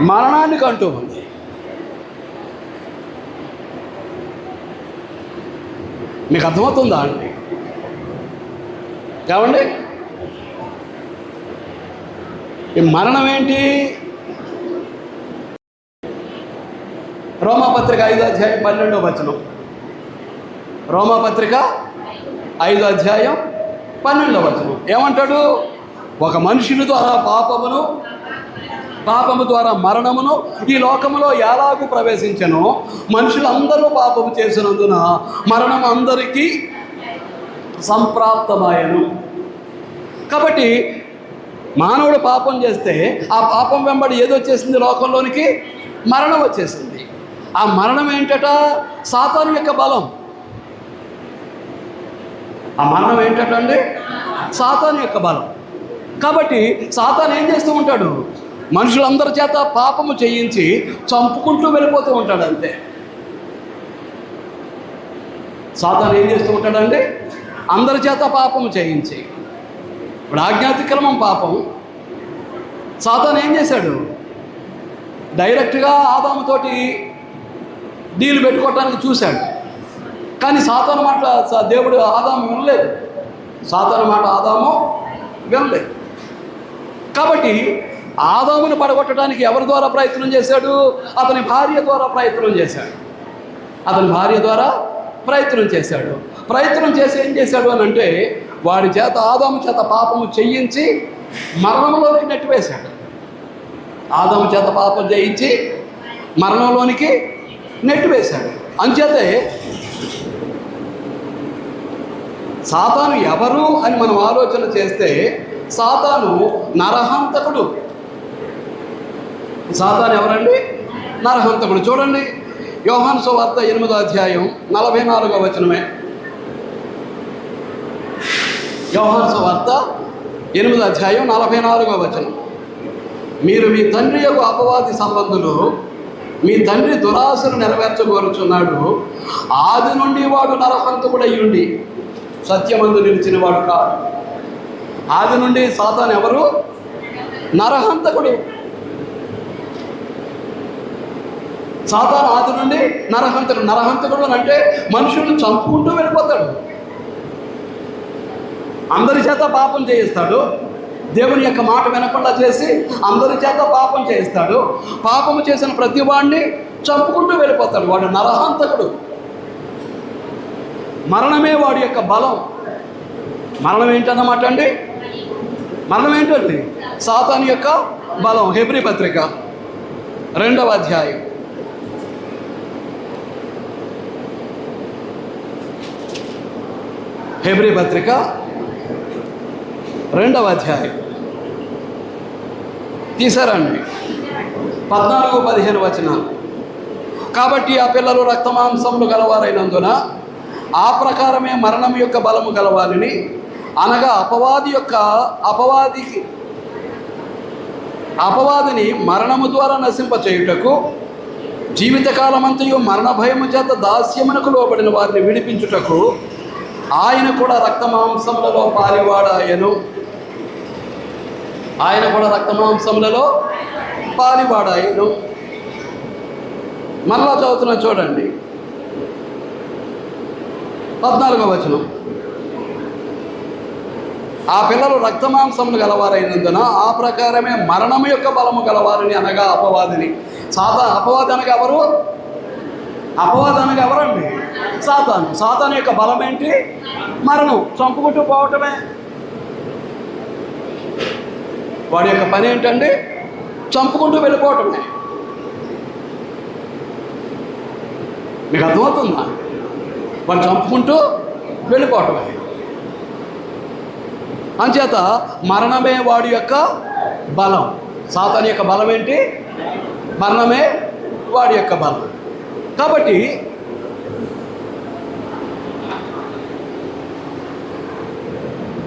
మరణానికి అంటూ ఉంది. మీకు అర్థమవుతుందా అండి? కావండి, ఈ మరణం ఏంటి? రోమాపత్రిక 5వ అధ్యాయం 12వ వచనం. రోమాపత్రిక 5వ అధ్యాయం 12వ వచనం ఏమంటాడు? ఒక మనుషుని ద్వారా పాపము ద్వారా మరణమును ఈ లోకములో ఎలాగూ ప్రవేశించెనో మనుషులందరూ పాపము చేసినందున మరణం అందరికీ సంప్రాప్తమాయను. కాబట్టి మానవుడు పాపం చేస్తే ఆ పాపం వెంబడి ఏదొచ్చేసింది? లోకంలోనికి మరణం వచ్చేసింది. ఆ మరణం ఏంటట? సాతాను యొక్క బలం. ఆ మరణం ఏంటట అండి? సాతాను యొక్క బలం. కాబట్టి సాతాను ఏం చేస్తూ ఉంటాడు? మనుషులందరి చేత పాపము చేయించి చంపుకుంటూ వెళ్ళిపోతూ ఉంటాడు. అంతే. సాతాను ఏం చేస్తూ ఉంటాడండి? అందరి చేత పాపము చేయించి. ఇప్పుడు ఆజ్ఞాతిక్రమం పాపం. సాతాను ఏం చేశాడు? డైరెక్ట్గా ఆదాముతోటి డీలు పెట్టుకోవటానికి చూశాడు. కానీ సాతాను మాట దేవుడు ఆదాము వినలేదు. సాతాను మాట ఆదాము వినలేదు. కాబట్టి ఆదామును పడగొట్టడానికి ఎవరి ద్వారా ప్రయత్నం చేశాడు? అతని భార్య ద్వారా ప్రయత్నం చేశాడు. ప్రయత్నం చేసి ఏం చేశాడు అని అంటే, వాడి చేత ఆదాము చేత పాపము చేయించి మరణంలోనికి నెట్టివేశాడు. ఆదాము చేత పాపం చేయించి మరణంలోనికి నెట్టివేశాడు. అంచేతే సాతాను ఎవరు అని మనం ఆలోచన చేస్తే, సాతాను నరహంతకుడు. సాతాను ఎవరండి? నరహంతకుడు. చూడండి, యోహాను సువార్త 8వ అధ్యాయం 44వ వచనమే. యోహాను సువార్త 8వ అధ్యాయం 44వ వచనం. మీరు మీ తండ్రి యొక్క అపవాది సంబంధులు, మీ తండ్రి దురాశను నెరవేర్చగోరుచున్నాడు. ఆది నుండి వాడు నరహంతకుడయ్యుండి సత్యమందు నిలిచిన వాడు కాదు. ఆది నుండి సాతాను ఎవరు? నరహంతకుడు. సాతాను ఆది నుండి నరహంతకుడు అని అంటే మనుషులను చంపుకుంటూ వెళ్ళిపోతాడు. అందరి చేత పాపం చేయిస్తాడు. దేవుని యొక్క మాట వినకుండా చేసి అందరి చేత పాపం చేయిస్తాడు. పాపము చేసిన ప్రతి వాడిని చంపుకుంటూ వెళ్ళిపోతాడు. వాడు నరహంతకుడు. మరణమే వాడి యొక్క బలం. మరణం ఏంటన్నమాట అండి? మరణం ఏంటండి? సాతాను యొక్క బలం. హెబ్రీ పత్రిక 2వ అధ్యాయం. హెబ్రీ పత్రిక 2వ అధ్యాయం తీసారండి. 14-15 వచనాలు. కాబట్టి ఆ పిల్లలు రక్తమాంసములు గలవారైనందున ఆ ప్రకారమే మరణం యొక్క బలము గలవాలని, అనగా అపవాదిని మరణము ద్వారా నశింపచేయుటకు, జీవితకాలమంతయు మరణ భయము చేత దాస్యమునకు లోబడిన వారిని విడిపించుటకు ఆయన కూడా రక్తమాంసములలో పాలివాడాయను. మళ్ళా చదువుతున్నా చూడండి, 14వ వచనం. ఆ పిల్లలు రక్తమాంసములు గలవారైనందున ఆ ప్రకారమే మరణము యొక్క బలము గలవారిని, అనగా అపవాదిని. అపవాది అనగా ఎవరు? అపవాది అనగా ఎవరండి? సాతాను. సాతాను యొక్క బలం ఏంటి? మరణం. చంపుకుంటూ పోవటమే. వాడి యొక్క పని ఏంటండి? చంపుకుంటూ వెళ్ళిపోవటమే. మీకు అర్థమవుతుందా? వాడు చంపుకుంటూ వెళ్ళిపోవటమే. అంచేత మరణమే వాడి యొక్క బలం. సాతాను యొక్క బలం ఏంటి? మరణమే వాడి యొక్క బలం. కాబట్టి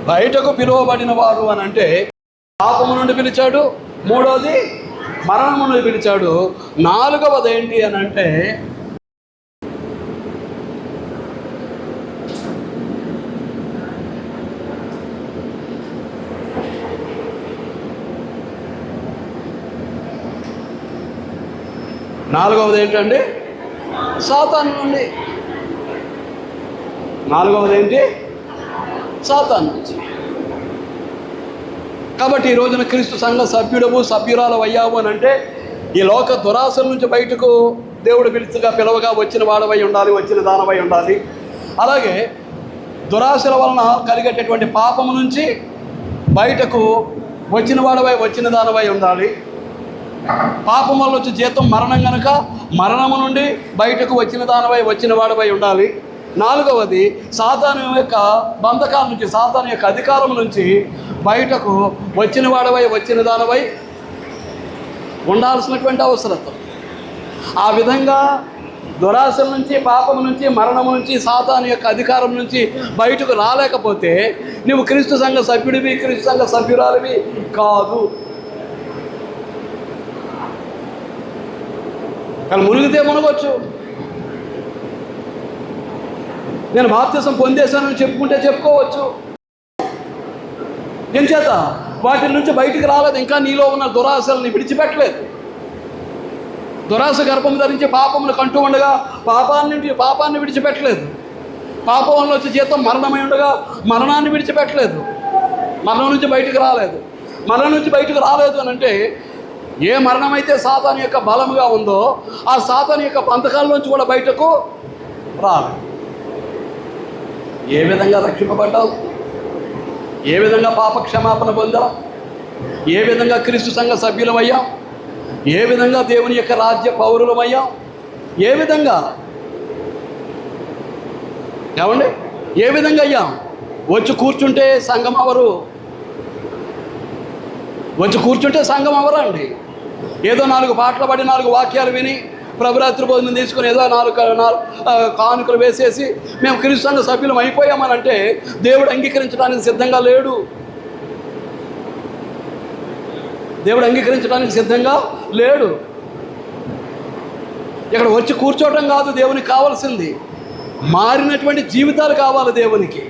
బయటకు పిలువబడిన వాడు అని అంటే పాపము నుండి పిలిచాడు, మూడోది మరణము నుండి పిలిచాడు, నాలుగవది ఏంటి అని అంటే నాలుగవది ఏంటండి? సాతాను నుండి. నాలుగవది ఏంటి? సాతాను నుంచి. కాబట్టి ఈ రోజున క్రీస్తు సంఘ సభ్యుడవు సభ్యురాలు అయ్యావు అని అంటే ఈ లోక దురాశల నుంచి బయటకు దేవుడు పిలవగా వచ్చిన వాడవై ఉండాలి, వచ్చిన దానవై ఉండాలి. అలాగే దురాశల వలన కలిగేటటువంటి పాపము నుంచి బయటకు వచ్చిన వాడవై, వచ్చిన దానవై ఉండాలి. పాపం వల్ల వచ్చే జీతం మరణం కనుక మరణము నుండి బయటకు వచ్చిన దానవై, వచ్చిన వాడవై ఉండాలి. నాలుగవది సాతాను యొక్క బంధకాల నుంచి, సాతాను యొక్క అధికారం నుంచి బయటకు వచ్చిన వాడవై, వచ్చిన దానవై ఉండాల్సినటువంటి అవసరత. ఆ విధంగా దురాశల నుంచి, పాపం నుంచి, మరణం నుంచి, సాతాను యొక్క అధికారం నుంచి బయటకు రాలేకపోతే నువ్వు క్రీస్తు సంఘ సభ్యుడివి, క్రీస్తు సంఘ సభ్యురాలివి కాదు. కానీ మునిగితే మునగొచ్చు. నేను బాప్తిసం పొందేశానని చెప్పుకుంటే చెప్పుకోవచ్చు. ఏం చేత వాటి నుంచి బయటికి రాలేదు. ఇంకా నీలో ఉన్న దురాశల్ని విడిచిపెట్టలేదు. దురాశ గర్భం ధరించి పాపమును కంటూ ఉండగా పాపాన్ని విడిచిపెట్టలేదు. పాపం వల్ల వచ్చే జీతం మరణమై ఉండగా మరణాన్ని విడిచిపెట్టలేదు. మరణం నుంచి బయటకు రాలేదు. మరణం నుంచి బయటకు రాలేదు అని అంటే ఏ మరణమైతే సాతాను యొక్క బలముగా ఉందో ఆ సాతాను యొక్క బంధకాల నుంచి కూడా బయటకు రాలేదు. ఏ విధంగా రక్షింపబడ్డావు? ఏ విధంగా పాప క్షమాపణ పొందావు? ఏ విధంగా క్రీస్తు సంఘ సభ్యులమయ్యాం? ఏ విధంగా దేవుని యొక్క రాజ్య పౌరులమయ్యాం? ఏ విధంగా ఏమండి? ఏ విధంగా అయ్యాం? వచ్చి కూర్చుంటే సంఘం అవరు. వచ్చి కూర్చుంటే సంఘం అవరండి. ఏదో 4 పాటలు పడి 4 వాక్యాలు విని ప్రభురాత్రి భోజనం తీసుకుని ఏదో 4 కానుకలు వేసేసి మేము క్రీస్తు సంఘ సభ్యులం అయిపోయామని అంటే దేవుడు అంగీకరించడానికి సిద్ధంగా లేడు. దేవుడు అంగీకరించడానికి సిద్ధంగా లేడు. ఇక్కడ వచ్చి కూర్చోవటం కాదు దేవునికి కావాల్సింది, మారినటువంటి జీవితాలు కావాలి దేవునికి,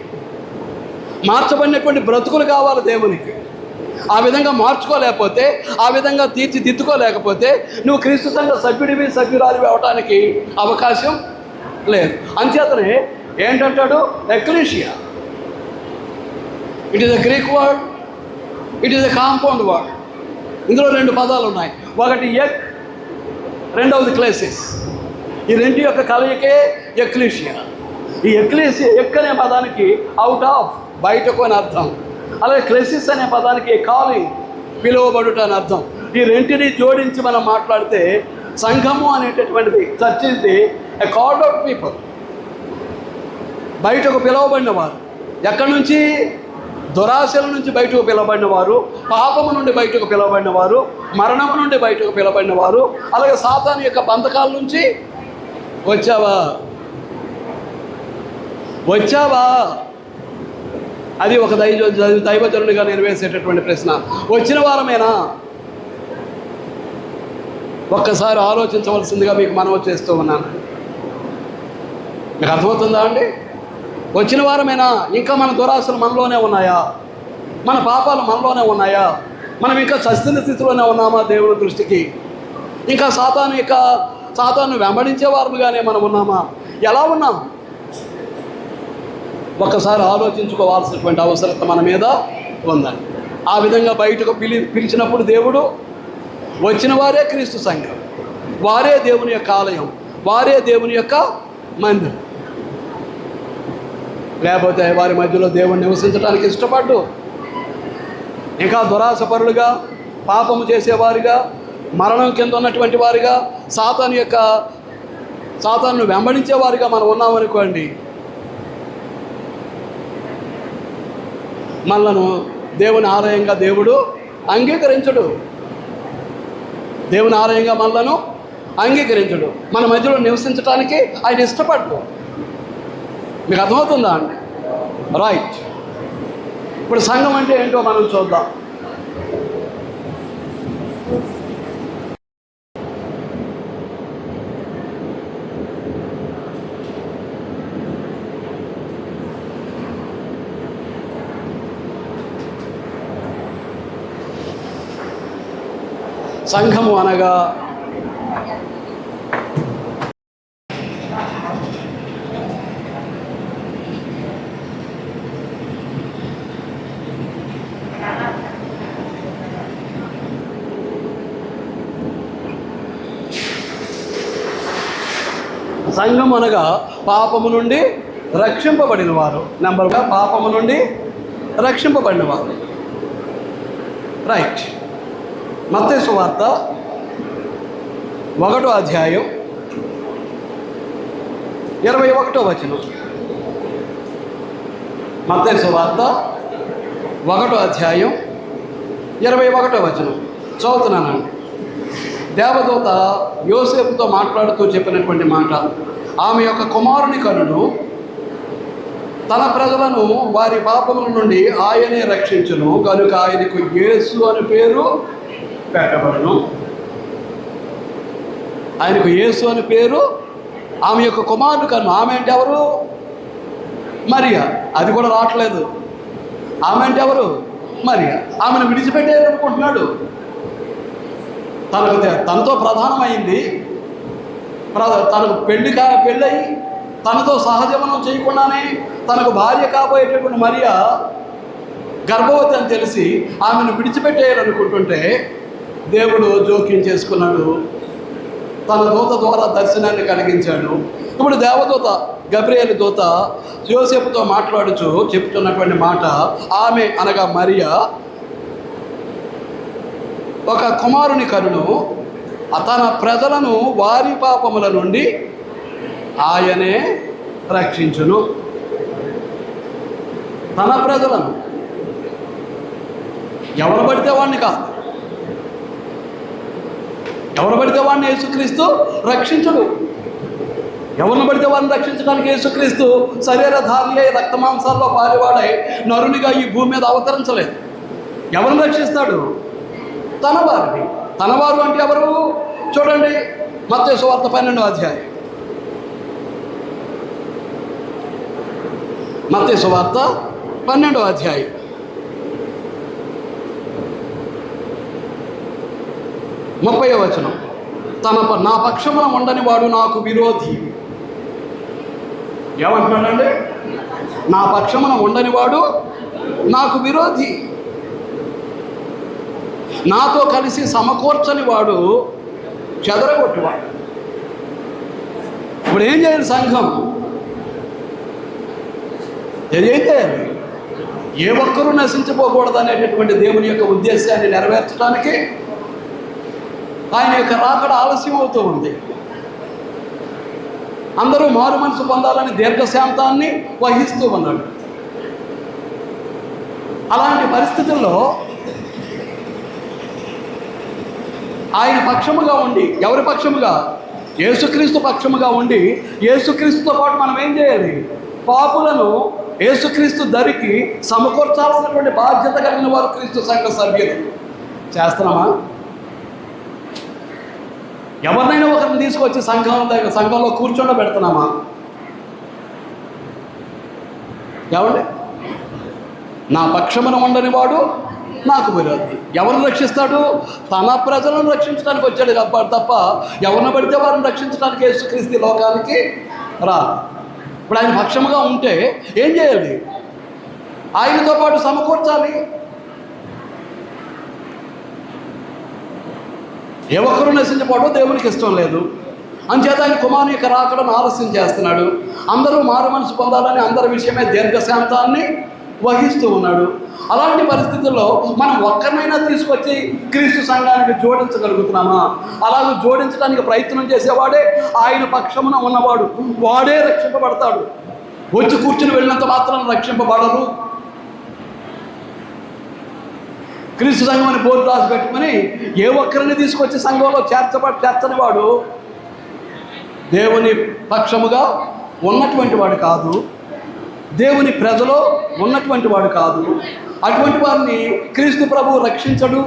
మార్చబడినటువంటి బ్రతుకులు కావాలి దేవునికి. ఆ విధంగా మార్చుకోలేకపోతే, ఆ విధంగా తీర్చిదిద్దుకోలేకపోతే నువ్వు క్రీస్తు సంఘ సభ్యుడివి, సభ్యురాలివి అవటానికి అవకాశం లేదు. అంచేతనే ఏంటంటాడు? ఎక్లీషియా. It is a Greek word, it is a compound word. ఇందులో 2 పదాలు ఉన్నాయి. ఒకటి ఎక్, రెండవది క్లేసిస్. ఈ రెండు యొక్క కలయికే ఎక్లీషియా. ఈ ఎక్లీషియా, ఎక్ అనే పదానికి అవుట్ ఆఫ్, బయటకు అని అర్థం. అలాగే క్లేసిస్ అనే పదానికి కాలింగ్, పిలువబడుట అని అర్థం. ఈ రెంటిని జోడించి మనం మాట్లాడితే సంఘము అనేటటువంటిది, church is the a called out people. బయటకు పిలువబడిన వారు. ఎక్కడి నుంచి? దురాశల నుంచి బయటకు పిలవబడిన వారు, పాపము నుండి బయటకు పిలవబడిన వారు, మరణము నుండి బయటకు పిలవబడిన వారు. అలాగే సాతాను యొక్క బంధకాల నుంచి వచ్చావా? అది ఒక దైవజనుడిగా నేను వేసేటటువంటి ప్రశ్న. వచ్చిన వారమేనా? ఒక్కసారి ఆలోచించవలసిందిగా మీకు మనవి చేస్తూ ఉన్నాను. మీకు అర్థమవుతుందా అండి? వచ్చిన వారమేనా? ఇంకా మన దురాశలు మనలోనే ఉన్నాయా? మన పాపాలు మనలోనే ఉన్నాయా? మనం ఇంకా చస్తున్న స్థితిలోనే ఉన్నామా దేవుని దృష్టికి? ఇంకా సాతాను వెంబడించే వారముగానే మనం ఉన్నామా? ఎలా ఉన్నాం? ఒక్కసారి ఆలోచించుకోవాల్సినటువంటి అవసరత మన మీద ఉందండి. ఆ విధంగా బయటకు పిలిచినప్పుడు దేవుడు, వచ్చిన వారే క్రీస్తు సంఘం, వారే దేవుని యొక్క ఆలయం, వారే దేవుని యొక్క మందిరం. లేకపోతే వారి మధ్యలో దేవుని నివసించడానికి ఇష్టపడ్డు ఇంకా దురాశపరులుగా, పాపము చేసేవారుగా, మరణం కింద ఉన్నటువంటి వారుగా, సాతాను వెంబడించేవారుగా మనం ఉన్నామనుకోండి, మనలను దేవుని ఆలయంగా దేవుడు అంగీకరించడు. దేవుని ఆలయంగా మనలను అంగీకరించడు. మన మధ్యలో నివసించడానికి ఆయన ఇష్టపడ్డు. మీకు అర్థమవుతుందా అండి? రైట్. ఇప్పుడు సంఘం అంటే ఏంటో మనం చూద్దాం. సంఘము అనగా సంఘం అనగా పాపము నుండి రక్షింపబడిన వారు. నెంబర్గా పాపము నుండి రక్షింపబడిన వారు. రైట్. మత్తయి సువార్త 1వ అధ్యాయం 21వ వచనం. మత్తయి సువార్త 1వ అధ్యాయం 21వ వచనం చదువుతున్నానండి. దేవదూత యోసేపుతో మాట్లాడుతూ చెప్పినటువంటి మాట, ఆమె యొక్క కుమారుని కనుడు తన ప్రజలను వారి పాపముల నుండి ఆయనే రక్షించును, కనుక ఆయనకు యేసు అని పేరు పెట్టబడును. ఆయనకు యేసు అని పేరు. ఆమె యొక్క కుమారుని కన్ను. ఆమె అంటే ఎవరు? మరియా. అది కూడా రావట్లేదు. ఆమె అంటే ఎవరు? మరియా. ఆమెను విడిచిపెట్టేయాలనుకుంటున్నాడు. తనతో ప్రధానమైంది, తనకు పెళ్ళయి తనతో సహజీవనం చేయకుండానే తనకు భార్య కాబోయేటటువంటి మరియా గర్భవతి అని తెలిసి ఆమెను విడిచిపెట్టేయాలనుకుంటుంటే దేవుడు జోక్యం చేసుకున్నాడు. తన దూత ద్వారా దర్శనాన్ని కలిగించాడు. ఇప్పుడు దేవదూత గబ్రియేలు దూత యోసేపుతో మాట్లాడుచు చెప్తున్నటువంటి మాట, ఆమె అనగా మరియా ఒక కుమారుని కనును, తన ప్రజలను వారి పాపముల నుండి ఆయనే రక్షించును. తన ప్రజలను, ఎవరు పడితే వాడిని కాదు, ఎవరు పడితే వాడిని యేసుక్రీస్తు రక్షించడు. ఎవరిని పడితే వారిని రక్షించడానికి యేసుక్రీస్తు శరీరధారి అయి రక్తమాంసాల్లో పారివాడై నరునిగా ఈ భూమి మీద అవతరించలేదు. ఎవరిని రక్షిస్తాడు? తన వారిని. తన వారు అంటే ఎవరు? చూడండి, మత్తయి సువార్త 12వ అధ్యాయం. మత్తయి సువార్త 12వ అధ్యాయం 30వ వచనం. నా పక్షమున ఉండని వాడు నాకు విరోధి. ఏమంటున్నాడండి? నా పక్షమున ఉండని వాడు నాకు విరోధి, నాతో కలిసి సమకూర్చని వాడు చెదరగొట్టువాడు. ఇప్పుడు ఏం చేయాలి సంఘం? ఏం చేయాలి? ఏ ఒక్కరూ నశించిపోకూడదు అనేటటువంటి దేవుని యొక్క ఉద్దేశాన్ని నెరవేర్చడానికి ఆయన యొక్క రాకడ ఆలస్యం అవుతూ ఉంది. అందరూ మారు మనసు పొందాలని దీర్ఘశాంతాన్ని వహిస్తూ ఉన్నాడు. అలాంటి పరిస్థితుల్లో ఆయన పక్షముగా ఉండి, ఎవరి పక్షముగా? యేసుక్రీస్తు పక్షముగా ఉండి, యేసుక్రీస్తుతో పాటు మనం ఏం చేయాలి? పాపులను యేసుక్రీస్తు దరికి సమకూర్చాల్సినటువంటి బాధ్యత కలిగిన వారు క్రీస్తు సంఘ సభ్యులు. చేస్తున్నామా? ఎవరినైనా ఒకరిని తీసుకొచ్చి సంఘంలో కూర్చోబెడుతున్నామా? ఏమండి? నా పక్షమున ఉండని వాడు నాకు విరోధి. ఎవరిని రక్షిస్తాడు? తన ప్రజలను రక్షించడానికి వచ్చాడు తప్ప ఎవరిని పడితే వారిని రక్షించడానికి యేసుక్రీస్తు లోకానికి రా. ఇప్పుడు ఆయన పక్షముగా ఉంటే ఏం చేయాలి? ఆయనతో పాటు సమకూర్చాలి. ఏ ఒక్కరూ నశించిపోవడం దేవునికి ఇష్టం లేదు. అంచేత ఆయన కుమారుని యొక్క రాకడను ఆలస్యం చేస్తున్నాడు. అందరూ మారు మనసు పొందాలని అందరి విషయమే దీర్ఘశాంతాన్ని వహిస్తూ ఉన్నాడు. అలాంటి పరిస్థితుల్లో మనం ఒక్కరినైనా తీసుకొచ్చి క్రీస్తు సంఘానికి జోడించగలుగుతున్నామా? అలాగే జోడించడానికి ప్రయత్నం చేసేవాడే ఆయన పక్షమున ఉన్నవాడు, వాడే రక్షింపబడతాడు. వచ్చి కూర్చుని వెళ్ళినంత మాత్రం రక్షింపబడరు. క్రీస్తు సంఘం అని బోర్డు రాసి పెట్టుకుని ఏ ఒక్కరిని తీసుకొచ్చి సంఘంలో చేర్చని వాడు దేవుని పక్షముగా ఉన్నటువంటి వాడు కాదు, దేవుని ప్రజలో ఉన్నటువంటి వాడు కాదు. అటువంటి వారిని క్రీస్తు ప్రభువు రక్షించడు.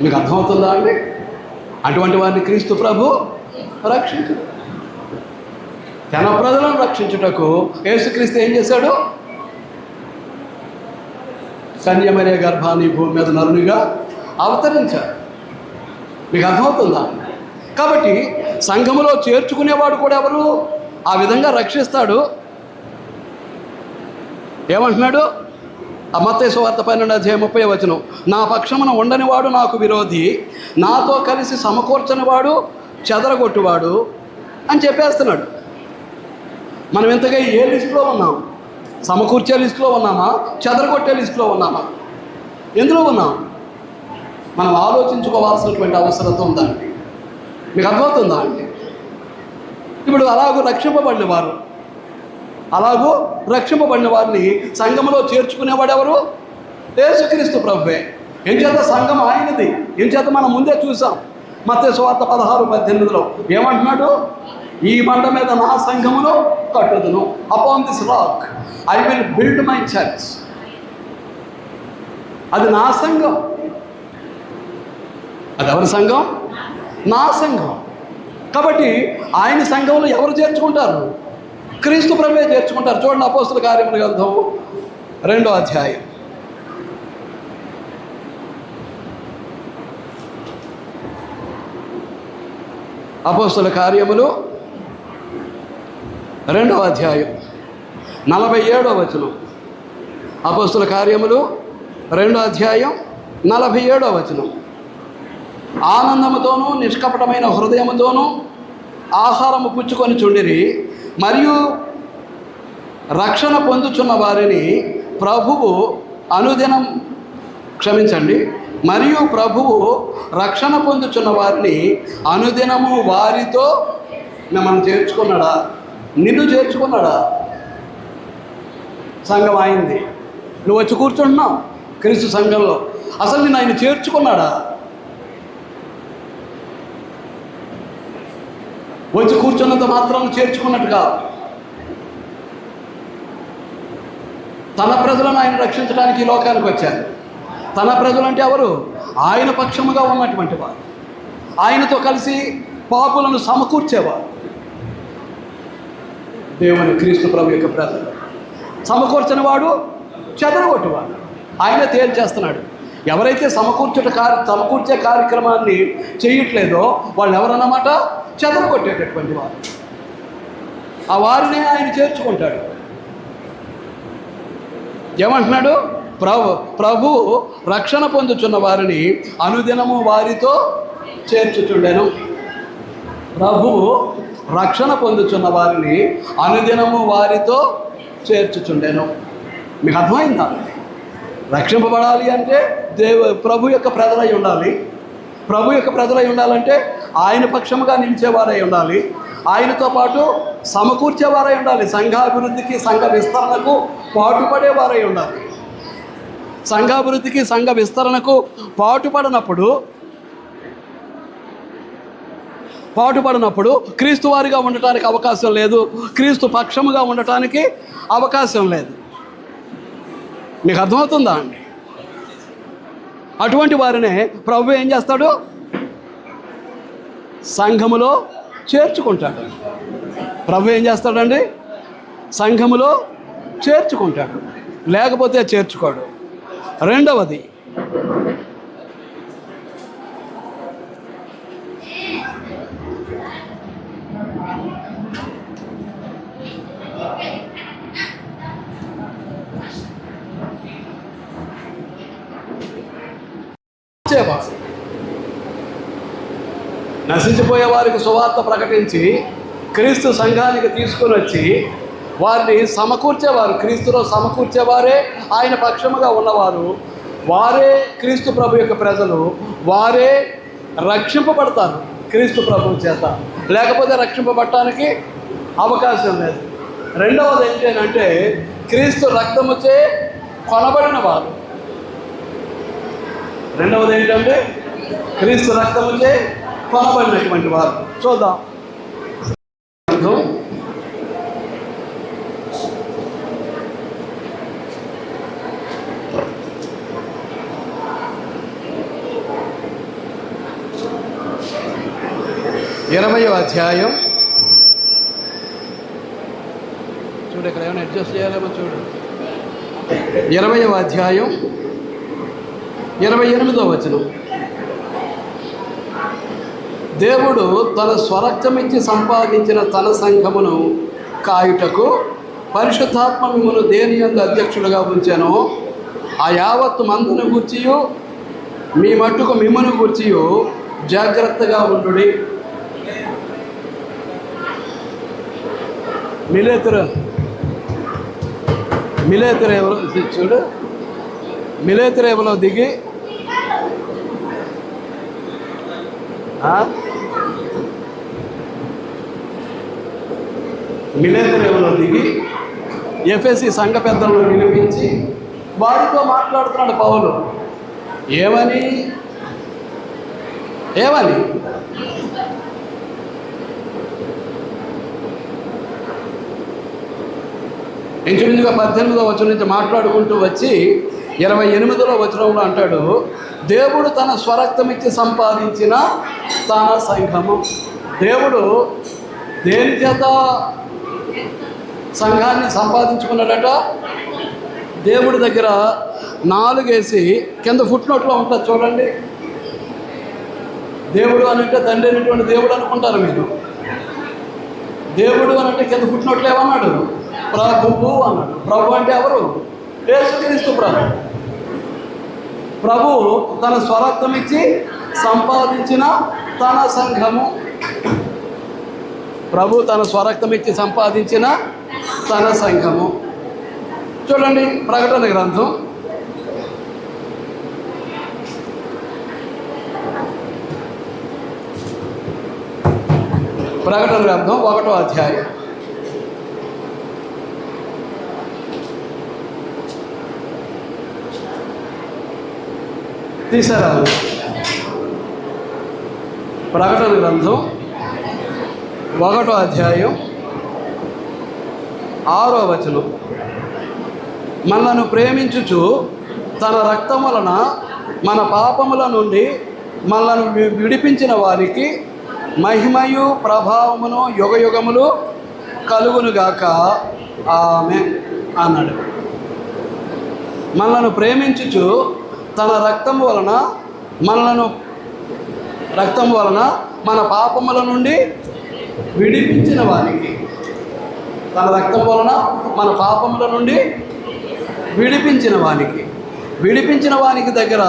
మీకు అర్థమవుతుందా అండి? అటువంటి వారిని క్రీస్తు ప్రభు రక్షించడు. తన ప్రజలను రక్షించుటకు యేసుక్రీస్తు ఏం చేశాడు? కన్యమరియా గర్భాన్ని భూమి మీద నరునిగా అవతరించాడు. మీకు అర్థమవుతుందా? కాబట్టి సంఘములో చేర్చుకునేవాడు కూడా ఎవరు? ఆ విధంగా రక్షిస్తాడు. ఏమంటున్నాడు? మత్తయి సువార్త 12:30 నా పక్షమున ఉండని వాడు నాకు విరోధి, నాతో కలిసి సమకూర్చని వాడు చెదరగొట్టువాడు అని చెప్పేస్తున్నాడు. మనం ఇంతగా ఏ లిస్టులో ఉన్నాం? సమకూర్చే లిస్టులో ఉన్నామా, చెదరగొట్టే లిస్టులో ఉన్నామా? ఎందులో ఉన్నాం? మనం ఆలోచించుకోవాల్సినటువంటి అవసరం ఉందండి. మీకు అర్థమవుతుందా అండి? ఇప్పుడు రక్షింపబడిన వారిని సంఘంలో చేర్చుకునేవాడు ఎవరు? యేసుక్రీస్తు ప్రభువే. ఏం చేత సంఘం ఆయనది. ఏం చేత మనం ముందే చూసాం. మత్తయి సువార్త 16:18 ఏమంటున్నాడు? ఈ బండ మీద నా సంఘమును కట్టుదును, upon this rock I will build my church. అది నా సంఘం. అది ఎవరి సంఘం? నా సంఘం. కాబట్టి ఆయన సంఘంలో ఎవరు చేర్చుకుంటారు? క్రీస్తు ప్రభువే చేర్చుకుంటారు. చూడండి, అపోస్తుల కార్యముల గ్రంథం 2వ అధ్యాయం. అపోస్తుల కార్యములు 2వ అధ్యాయం 47వ వచనం. అపోస్తుల కార్యములు 2వ అధ్యాయం 47వ వచనం. ఆనందముతోనూ నిష్కపటమైన హృదయముతోనూ ఆహారము పుచ్చుకొని చుండిరి, మరియు రక్షణ పొందుచున్న వారిని ప్రభువు అనుదినం మరియు ప్రభువు రక్షణ పొందుచున్న వారిని అనుదినము వారితో మనం చేర్చుకున్నాడా? నిన్ను చేర్చుకున్నాడా? సంఘం అయింది, నువ్వు వచ్చి కూర్చుంటున్నావు క్రీస్తు సంఘంలో. అసలు నేను ఆయన చేర్చుకున్నాడా? వచ్చి కూర్చున్నంత మాత్రం చేర్చుకున్నట్టుగా తన ప్రజలను ఆయన రక్షించడానికి ఈ లోకానికి వచ్చారు. తన ప్రజలు అంటే ఎవరు? ఆయన పక్షముగా ఉన్నటువంటి వారు, ఆయనతో కలిసి పాపులను సమకూర్చేవారు. దేవుని క్రీస్తు ప్రభు యొక్క ప్రజలు. సమకూర్చని వాడు చెదరగొట్టువాడు. ఆయన తేల్చేస్తున్నాడు. ఎవరైతే సమకూర్చే కార్యక్రమాన్ని చేయట్లేదో వాళ్ళు ఎవరన్నమాట? చెదరగొట్టేటటువంటి వారు. ఆ వారినే ఆయన చేర్చుకుంటాడు. ఏమంటున్నాడు? ప్రభు రక్షణ పొందుచున్న వారిని అనుదినము వారితో చేర్చుచుండెను. ప్రభువు రక్షణ పొందుచున్న వారిని అనుదినము వారితో చేర్చుచుండెను. మీకు అర్థమైందా? రక్షింపబడాలి అంటే ప్రభు యొక్క ప్రజలై ఉండాలి. ప్రభు యొక్క ప్రజలై ఉండాలంటే ఆయన పక్షముగా నిలిచేవారై ఉండాలి. ఆయనతో పాటు సమకూర్చేవారై ఉండాలి. సంఘాభివృద్ధికి, సంఘ విస్తరణకు పాటుపడేవారై ఉండాలి. సంఘాభివృద్ధికి, సంఘ విస్తరణకు పాటుపడినప్పుడు క్రీస్తు వారిగా ఉండటానికి అవకాశం లేదు, క్రీస్తు పక్షముగా ఉండటానికి అవకాశం లేదు. మీకు అర్థమవుతుందా అండి? అటువంటి వారినే ప్రభు ఏం చేస్తాడు? సంఘములో చేర్చుకుంటాడు. ప్రభు ఏం చేస్తాడండి? సంఘములో చేర్చుకుంటాడు, లేకపోతే చేర్చుకోడు. రెండవది, నశించిపోయే వారికి సువార్త ప్రకటించి క్రీస్తు సంఘానికి తీసుకుని వచ్చి వారిని సమకూర్చేవారు. క్రీస్తులో సమకూర్చేవారే ఆయన పక్షముగా ఉన్నవారు. వారే క్రీస్తు ప్రభు యొక్క ప్రజలు. వారే రక్షింపబడతారు క్రీస్తు ప్రభు చేత, లేకపోతే రక్షింపబడటానికి అవకాశం లేదు. రెండవది ఏంటంటే క్రీస్తు రక్తముచే కొనబడిన వారు. రెండవది ఏంటంటే క్రీస్తు రక్తముచే కొనబడినటువంటి వారు. చూద్దాం. 20వ అధ్యాయం. చూడు, ఇక్కడ ఏమైనా అడ్జస్ట్ చేయాలేమో చూడు. 20వ అధ్యాయం 28వ వచనం. దేవుడు తన స్వరక్తమిచ్చి సంపాదించిన తన సంఘమును కాయుటకు పరిశుద్ధాత్మ మిమ్మును దేని యందు అధ్యక్షులుగా ఉంచెనో ఆ యావత్తు మందును గూర్చియు మీ మట్టుకు మిమ్మను గూర్చియు జాగ్రత్తగా ఉండుడి. మిలేతురేవులో చూడు, మిలేతురేవులో దిగి ఎఫెసీ సంఘ పెద్దలను పిలిపించి వారితో మాట్లాడుతున్నాడు పౌలు. ఏమని ఇంచుమించుగా 18వ వచనం నుంచి మాట్లాడుకుంటూ వచ్చి 28వ వచనంలో అంటాడు, దేవుడు తన స్వరక్తమిచ్చి సంపాదించిన తన సంఘము. దేవుడు దేని చేత సంఘాన్ని సంపాదించుకున్నాడట? దేవుడి దగ్గర 4 వేసి కింద ఫుట్నోట్లో ఉంటుంది చూడండి. దేవుడు అని అంటే తండ్రి అయినటువంటి దేవుడు అనుకుంటారు మీరు. దేవుడు అని అంటే కింద ఫుట్నోట్లు ఏమన్నాడు? ప్రభువు అన్నాడు. ప్రభు అంటే ఎవరు? యేసుక్రీస్తు ప్రభు. ప్రభు తన స్వరక్తం ఇచ్చి సంపాదించిన తన సంఘము. ప్రభు తన స్వరక్తం ఇచ్చి సంపాదించిన తన సంఘము. చూడండి ప్రకటన గ్రంథం 1వ అధ్యాయం. తీసారా? ప్రకటన గ్రంథం 1వ అధ్యాయం 6వ వచనం. మనలను ప్రేమించుచు తన రక్తం వలన మన పాపముల నుండి మనలను విడిపించిన వారికి మహిమయు ప్రభావమును యుగయుగములు కలుగునుగాక, ఆమేన్ అన్నాడు. మనలను ప్రేమించుచు తన రక్తం వలన మన పాపముల నుండి విడిపించిన వారికి, తన రక్తం వలన మన పాపముల నుండి విడిపించిన వానికి దగ్గర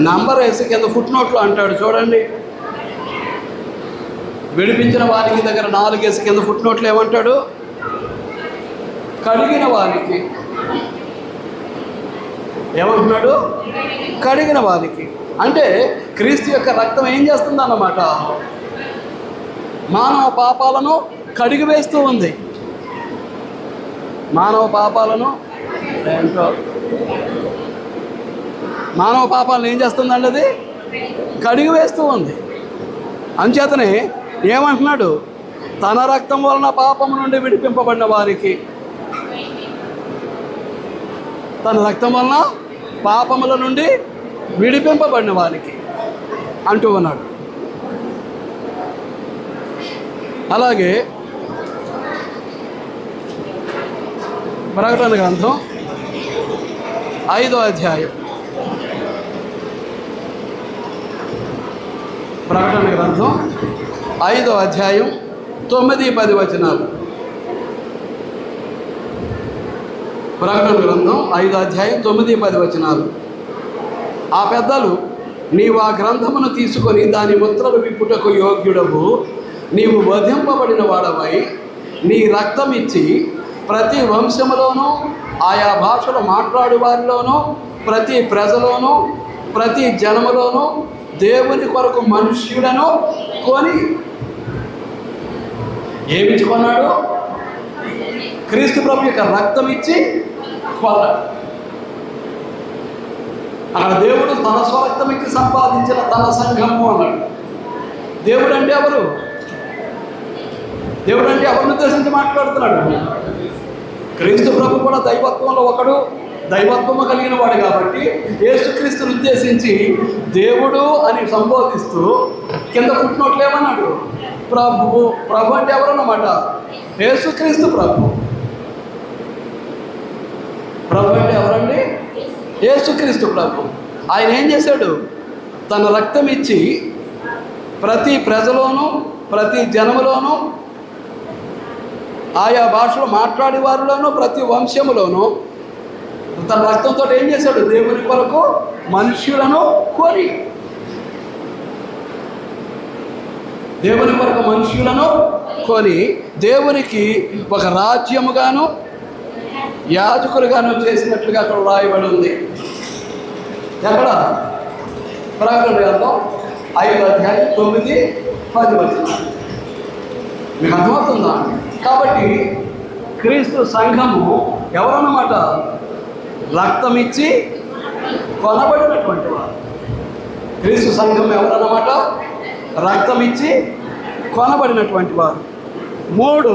నంబర్ వేసి కింద ఫుట్నోట్లో అంటాడు చూడండి. విడిపించిన వానికి దగ్గర 4 వేసి కింద ఫుట్నోట్లు ఏమంటాడు? కడిగిన వానికి. ఏమంటున్నాడు? కడిగిన వారికి. అంటే క్రీస్తు యొక్క రక్తం ఏం చేస్తుంది అన్నమాట? మానవ పాపాలను కడిగివేస్తూ ఉంది. మానవ పాపాలను ఏం చేస్తుందండి? అది కడిగివేస్తూ ఉంది. అంచేతనే ఏమంటున్నాడు? తన రక్తం వలన పాపము నుండి విడిపింపబడిన వారికి, తన రక్తం వలన పాపముల నుండి విడిపింపబడిన వారికి అంటూ ఉన్నాడు. అలాగే ప్రకటన గ్రంథం 5వ అధ్యాయం. ప్రకటన గ్రంథం 5వ అధ్యాయం 9-10 వచనాలు. ప్రకటన గ్రంథం 5వ అధ్యాయం 9-10 వచనాలు. ఆ పెద్దలు, నీవు ఆ గ్రంథమును తీసుకొని దాని ముద్రలు విప్పుటకు యోగ్యుడవు, నీవు వధింపబడిన వాడవై నీ రక్తం ఇచ్చి ప్రతి వంశములోనూ ఆయా భాషలు మాట్లాడు వారిలోనూ ప్రతి ప్రజలోనూ ప్రతి జనములోనూ దేవుని కొరకు మనుష్యులను కొని. ఏమిచ్చుకున్నాడు? క్రీస్తు ప్రభు యొక్క రక్తం ఇచ్చి కొన్నాడు. అక్కడ దేవుడు తన స్వరక్తం ఇచ్చి సంపాదించిన తన సంఘము అన్నాడు. దేవుడు అంటే ఎవరు? దేవుడు అంటే ఎవరిని ఉద్దేశించి మాట్లాడుతున్నాడు? క్రీస్తు ప్రభు కూడా దైవత్వంలో ఒకడు, దైవత్వము కలిగిన వాడు కాబట్టి యేసుక్రీస్తుని ఉద్దేశించి దేవుడు అని సంబోధిస్తూ కింద ఫుట్నోట్లు ఏమన్నాడు? ప్రభువు. ప్రభు అంటే ఎవరన్నమాట? యేసుక్రీస్తు ప్రభు. ప్రభు అంటే ఎవరండి? యేసుక్రీస్తు ప్రభు. ఆయన ఏం చేశాడు? తన రక్తం ఇచ్చి ప్రతి ప్రజలోనూ ప్రతి జనములోనూ ఆయా భాషలో మాట్లాడే వారిలోనూ ప్రతి వంశములోనూ తన రక్తంతో ఏం చేశాడు? దేవుని కొరకు మనుష్యులను కొని, దేవుని కొరకు మనుష్యులను కొని దేవునికి ఒక రాజ్యముగాను యాజకులుగాను చేసినట్లుగా అక్కడ రాయబడి ఉంది. ఎక్కడ? ప్రకటన గ్రంథం 5:9-10. మీకు అర్థమవుతుందా? కాబట్టి క్రీస్తు సంఘము ఎవరన్నమాట? రక్తం ఇచ్చి కొనబడినటువంటి వారు. క్రీస్తు సంఘం ఎవరన్నమాట? రక్తం ఇచ్చి కొనబడినటువంటి వారు. 3,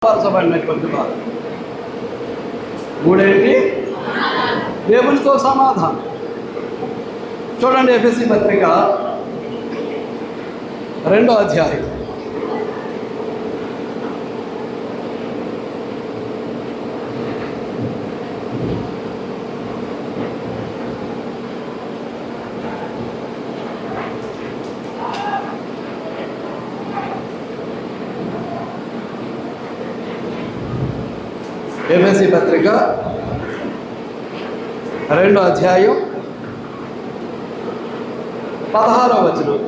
పరచబడినటువంటి వారు. 3 ఏంటి? దేవునితో సమాధానం. చూడండి, ఎఫెసీ పత్రిక 2వ అధ్యాయం. ఎఫెసీ పత్రిక 2వ అధ్యాయం 16వ వచనం.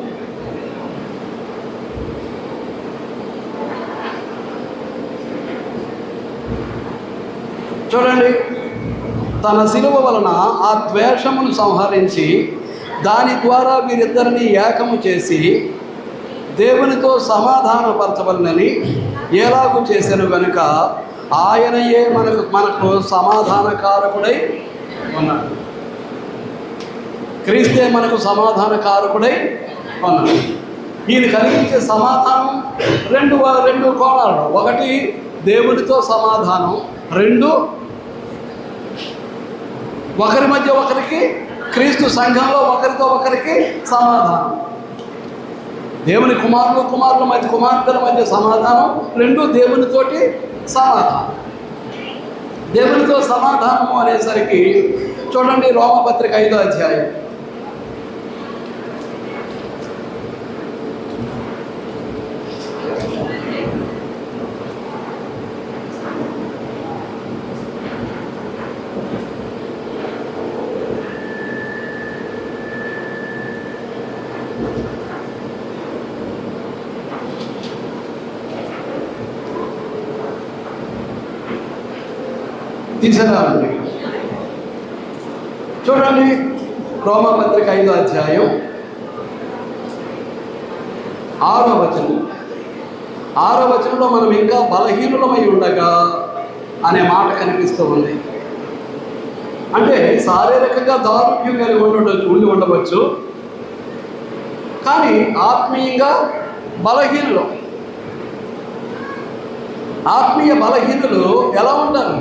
చూడండి, తన శిలువ వలన ఆ ద్వేషమును సంహరించి దాని ద్వారా వీరిద్దరిని ఏకము చేసి దేవునితో సమాధానపరచవలనని ఎలాగూ చేశాను కనుక ఆయనయే మనకు సమాధానకారకుడై ఉన్నాడు. క్రీస్తే మనకు సమాధానకారకుడై ఉన్నాడు. ఈయన కలిగించే సమాధానం రెండు కోణాలు. 1 దేవునితో సమాధానం, 2 ఒకరి మధ్య ఒకరికి, క్రీస్తు సంఘంలో ఒకరితో ఒకరికి సమాధానం. దేవుని కుమారుల మధ్య, కుమార్తెల మధ్య సమాధానం, 2 దేవునితోటి సమాధానం. దేవునితో సమాధానము అనేసరికి చూడండి, రోమపత్రిక 5వ అధ్యాయం. తీసుకురాండి. చూడండి, రోమపత్రిక 5వ అధ్యాయం 6వ వచనం. 6వ వచనంలో మనం ఇంకా బలహీనులమై ఉండగా అనే మాట కనిపిస్తూ ఉంది. అంటే శారీరకంగా దారుణ్యం కలిగి ఉండి ఉండవచ్చు, కానీ ఆత్మీయంగా బలహీనులు. ఆత్మీయ బలహీనులు ఎలా ఉంటారు?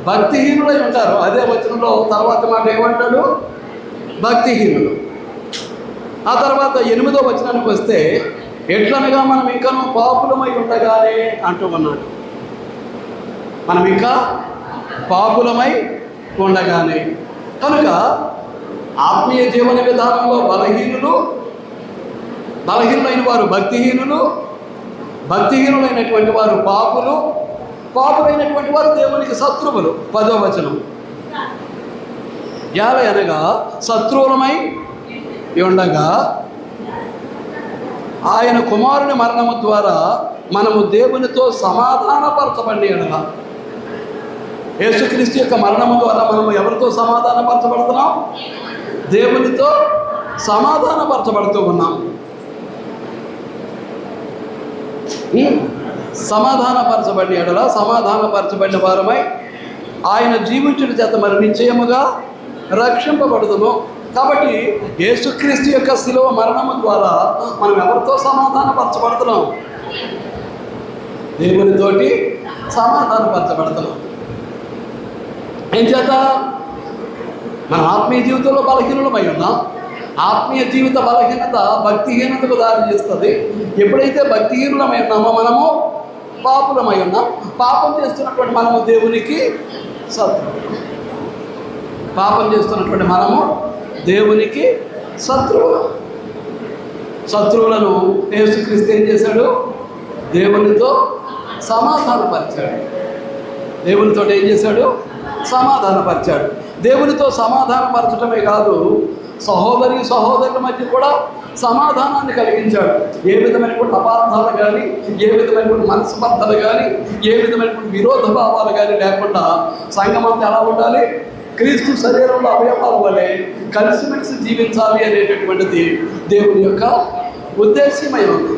భక్తిహీనులై ఉంటారు. అదే వచనంలో తర్వాత మాట ఏమంటాడు? భక్తిహీనులు. ఆ తర్వాత 8వ వచనానికి వస్తే, ఎట్లనగా మనం ఇంకనూ పాపులమై ఉండగానే అంటూ ఉన్నాడు. మనం ఇంకా పాపులమై ఉండగానే. కనుక ఆత్మీయ జీవన విధానంలో బలహీనులైన వారు భక్తిహీనులు, భక్తిహీనులైనటువంటి వారు పాపులు, పాపులైనటువంటి వారు దేవునికి శత్రువులు. 10వ వచనం. అనగా శత్రువులమై ఉండగా ఆయన కుమారుని మరణము ద్వారా మనము దేవునితో సమాధానపరచబడి అనగా, యేసుక్రీస్తు యొక్క మరణము ద్వారా మనము ఎవరితో సమాధానపరచబడుతున్నాం? దేవునితో సమాధానపరచబడుతూ ఉన్నాం. సమాధానపరచబడిన ఎడల సమాధానపరచబడిన వారమై ఆయన జీవించుట చేత మరి నిశ్చయముగా రక్షింపబడుదును. కాబట్టి యేసుక్రీస్తు యొక్క శిలువ మరణము ద్వారా మనం ఎవరితో సమాధానపరచబడుతున్నాం? దేవునితోటి సమాధానపరచబడుతున్నాం. ఏం చేత? మన ఆత్మీయ జీవితంలో బలహీనులమై ఉన్నాం. ఆత్మీయ జీవిత బలహీనత భక్తిహీనతకు దారి చేస్తుంది. ఎప్పుడైతే భక్తిహీనులమై ఉన్నామో మనము పాపులమై ఉన్నాం. పాపం చేస్తున్నటువంటి మనము దేవునికి శత్రువు. పాపం చేస్తున్నటువంటి మనము దేవునికి శత్రువులు. శత్రువులను యేసుక్రీస్తు ఏం చేశాడు? దేవునితో సమాధానపరిచాడు. దేవునితో ఏం చేశాడు? సమాధానపరిచాడు. దేవునితో సమాధానపరచడమే కాదు, సహోదరుల మధ్య కూడా సమాధానాన్ని కలిగించాడు. ఏ విధమైనటువంటి అపార్థాలు కానీ, ఏ విధమైనటువంటి మనస్పర్ధలు కానీ, ఏ విధమైనటువంటి విరోధ భావాలు కానీ లేకుండా సంఘమంతా ఎలా ఉండాలి? క్రీస్తు శరీరంలో అవయవాల వలె కలిసిమెలిసి జీవించాలి అనేటటువంటిది దేవుని యొక్క ఉద్దేశ్యమై ఉంది.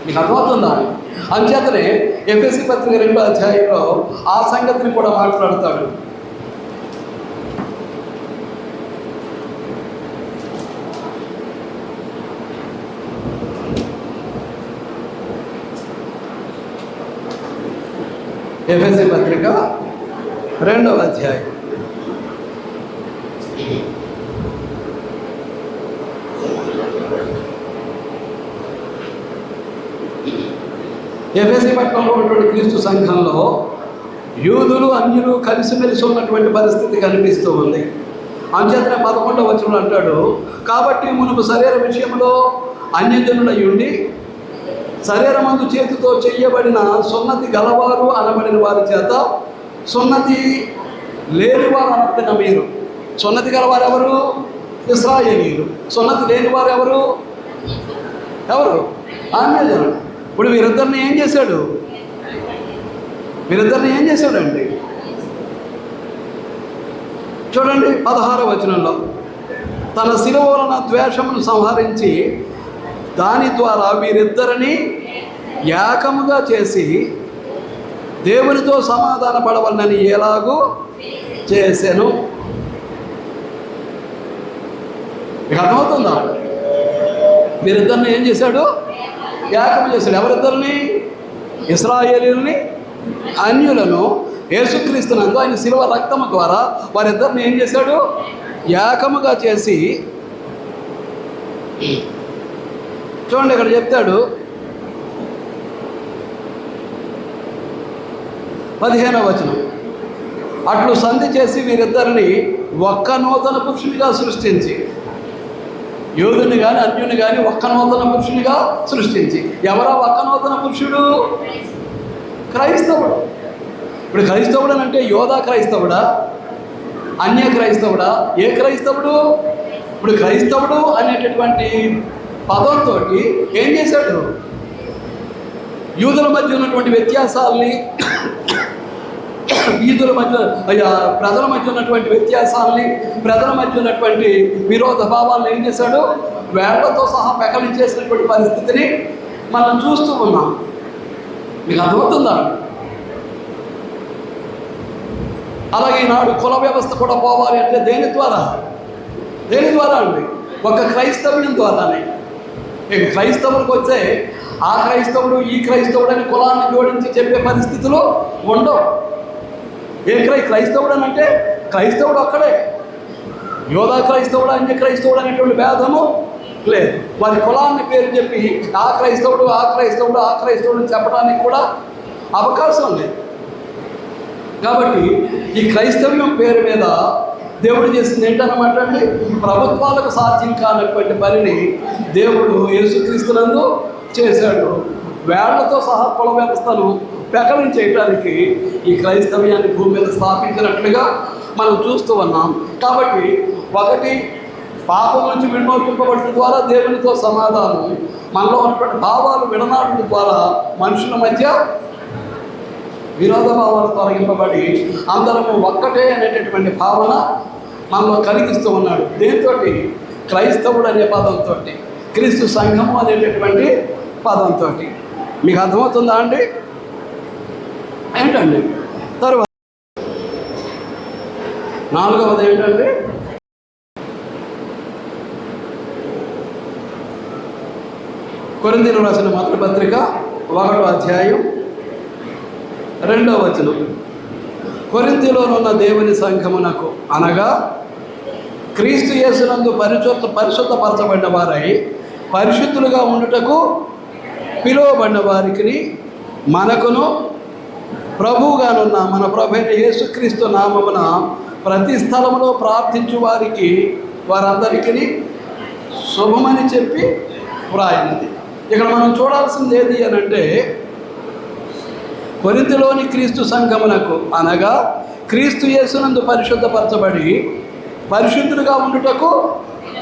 మీకు అర్థమవుతుందా? అంచేతనే ఎఫెసీ పత్రిక 2వ అధ్యాయంలో ఆ సంగతిని కూడా మాట్లాడతాడు. ఎఫెసీ పత్రిక 2వ అధ్యాయం ఎఫెసీ పట్టణంలో ఉన్నటువంటి క్రీస్తు సంఘంలో యూదులు అన్యులు కలిసిమెలిసి ఉన్నటువంటి పరిస్థితి కనిపిస్తూ ఉంది. అంచేతనే 11వ వచనంలో అంటాడు, కాబట్టి మునుపు శరీర విషయంలో అన్యజనులై ఉండి శరీరమందు చేతితో చేయబడిన సున్నతి గలవారు అనబడిన వారి చేత సున్నతి లేనివారు అనబడిన మీరు. సున్నతి గలవారు ఎవరు? ఇశ్రాయేలీయులు. సున్నతి లేనివారు ఎవరు? అన్యజనులు. ఇప్పుడు వీరిద్దరిని ఏం చేశాడు? అండి చూడండి 16వ వచనంలో, తన శిలువ వలన ద్వేషమును సంహరించి దాని ద్వారా వీరిద్దరిని ఏకముగా చేసి దేవునితో సమాధాన పడవలనని ఎలాగూ చేశాను. మీకు అర్థమవుతుందా? వీరిద్దరిని ఏం చేశాడు? ఏకము చేశాడు. ఎవరిద్దరిని? ఇశ్రాయేలీయుల్ని, అన్యులను యేసుక్రీస్తునందు ఆయన శిలువ రక్తము ద్వారా వారిద్దరిని ఏం చేశాడు? ఏకముగా చేసి. చూడండి ఇక్కడ చెప్తాడు 15వ వచనం, అట్లు సంధి చేసి వీరిద్దరిని ఒక్క నూతన పురుషునిగా సృష్టించి, యోధుని కానీ అన్యుని కానీ ఒక్క నూతన పురుషునిగా సృష్టించి. ఎవరా ఒక్క నూతన పురుషుడు? క్రైస్తవుడు. ఇప్పుడు క్రైస్తవుడు అంటే యోధా క్రైస్తవుడా, అన్య క్రైస్తవుడా, ఏ క్రైస్తవుడు? ఇప్పుడు క్రైస్తవుడు అనేటటువంటి పదంతో ఏం చేశాడు? యూదుల మధ్య ఉన్నటువంటి వ్యత్యాసాలని, ప్రజల మధ్య ఉన్నటువంటి వ్యత్యాసాలని, ప్రజల మధ్య ఉన్నటువంటి విరోధ భావాలను ఏం చేశాడు? వేళ్లతో సహా పెకలించేసినటువంటి పరిస్థితిని మనం చూస్తూ ఉన్నాం. మీకు అర్థమవుతుందా? అలాగే ఈనాడు కుల వ్యవస్థ కూడా పోవాలి అంటే దేని ద్వారా అండి? ఒక క్రైస్తవుని ద్వారానే. ఇక క్రైస్తవులకు వచ్చే ఆ క్రైస్తవుడు ఈ క్రైస్తవుడు అని కులాన్ని జోడించి చెప్పే పరిస్థితులు ఉండవు. క్రైస్తవుడు అని అంటే క్రైస్తవుడు అక్కడే. యోధా క్రైస్తవుడు, అన్య క్రైస్తవుడు అనేటువంటి భేదము లేదు. వారి కులాన్ని పేరు చెప్పి ఆ క్రైస్తవుడు అని చెప్పడానికి కూడా అవకాశం లేదు. కాబట్టి ఈ క్రైస్తవ్యం పేరు మీద దేవుడు చేసింది ఏంటన్నమాట అండి? ప్రభుత్వాలకు సాధ్యం కానటువంటి పనిని దేవుడు యేసుక్రీస్తునందు చేశాడు. వేళ్లతో సహా కుల వ్యవస్థను పెకలించేయడానికి ఈ క్రైస్తవ్యాన్ని భూమి మీద స్థాపించినట్లుగా మనం చూస్తూ ఉన్నాం. కాబట్టి ఒకటి, పాపం నుంచి విమోచింపబడటం ద్వారా దేవునితో సమాధానం, మనలో ఉన్నటువంటి భావాలు విడనాడటం ద్వారా మనుషుల మధ్య విరోధ భావాలు తొలగింపబడి అందరము ఒక్కటే అనేటటువంటి భావన మనలో కలిగిస్తూ ఉన్నాడు. దీంతో క్రైస్తవుడు అనే పదంతో, క్రీస్తు సంఘము అనేటటువంటి పదంతో. మీకు అర్థమవుతుందా అండి? ఏంటండి తరువాత 4వది ఏంటండి? కొరింథీయులకు రాసిన మొదటి పత్రిక 1వ అధ్యాయం 2వ వచనం, కొరింథీలోనున్న దేవుని సంఘమునకు అనగా క్రీస్తు యేసునందు పరిశుద్ధపరచబడిన వారై పరిశుద్ధులుగా ఉండుటకు పిలువబడిన వారికి మనకును ప్రభువుగానున్న మన ప్రభు అయిన యేసుక్రీస్తు నామమున ప్రతి స్థలంలో ప్రార్థించు వారందరికీ శుభమని చెప్పి వ్రాయినది. ఇక్కడ మనం చూడాల్సింది ఏది అని అంటే, కొరింథీలోని క్రీస్తు సంఘమునకు అనగా క్రీస్తు యేసునందు పరిశుద్ధపరచబడి పరిశుద్ధులుగా ఉండుటకు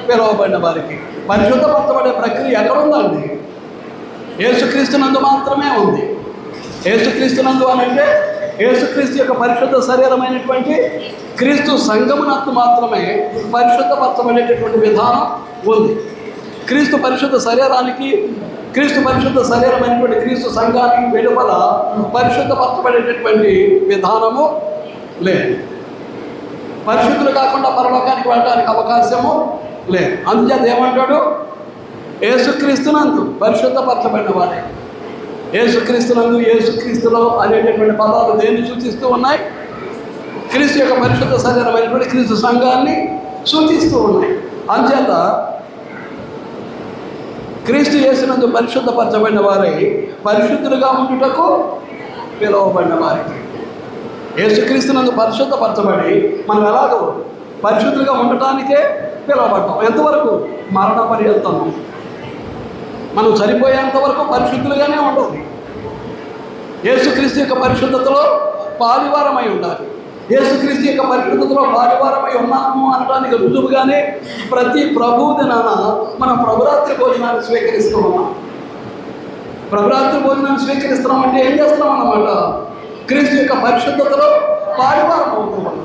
పిలువబడిన వారికి. పరిశుద్ధపరచబడే ప్రక్రియ ఎక్కడ ఉందండి? యేసుక్రీస్తునందు మాత్రమే ఉంది. యేసుక్రీస్తునందు అని అంటే యేసుక్రీస్తు యొక్క పరిశుద్ధ శరీరమైనటువంటి క్రీస్తు సంఘమునందు మాత్రమే పరిశుద్ధపరచబడేటటువంటి విధానం ఉంది. క్రీస్తు పరిశుద్ధ శరీరమైనటువంటి క్రీస్తు సంఘానికి వెలుపల పరిశుద్ధపరచబడేటటువంటి విధానము లేదు. పరిశుద్ధులు కాకుండా పరలోకానికి వెళ్ళడానికి అవకాశము లేదు. అందుచేత ఏమంటాడు? యేసుక్రీస్తునందు పరిశుద్ధపరచబడిన వాడే. యేసుక్రీస్తునందు, యేసుక్రీస్తులో అనేటటువంటి పదాలు దేన్ని సూచిస్తూ ఉన్నాయి? క్రీస్తు యొక్క పరిశుద్ధ శరీరమైనటువంటి క్రీస్తు సంఘాన్ని సూచిస్తూ ఉన్నాయి. అందుచేత క్రీస్తు యేసునందు పరిశుద్ధపరచబడిన వారై పరిశుద్ధులుగా ఉండుటకు పిలువబడిన వారికి. యేసుక్రీస్తునందు పరిశుద్ధపరచబడి మనం ఎలాగో పరిశుద్ధులుగా ఉండటానికే పిలువబడ్డాం. ఎంతవరకు? మరణ పర్యంతం. మనం చనిపోయేంత వరకు పరిశుద్ధులుగానే ఉండాలి. యేసుక్రీస్తు యొక్క పరిశుద్ధతలో పాలివారమై ఉండాలి. యేసుక్రీస్తు యొక్క పరిశుద్ధతలో పాలివారమై ఉన్నాము అనడానికి రుజువుగానే ప్రతి ప్రభువు దినాన మనం ప్రభురాత్రి భోజనాన్ని స్వీకరిస్తూ ఉన్నాం. ప్రభురాత్రి భోజనాన్ని స్వీకరిస్తున్నాం అంటే ఏం చేస్తున్నాం అన్నమాట? క్రీస్తు యొక్క పరిశుద్ధతలో పాలివారం అవుతూ ఉన్నాం.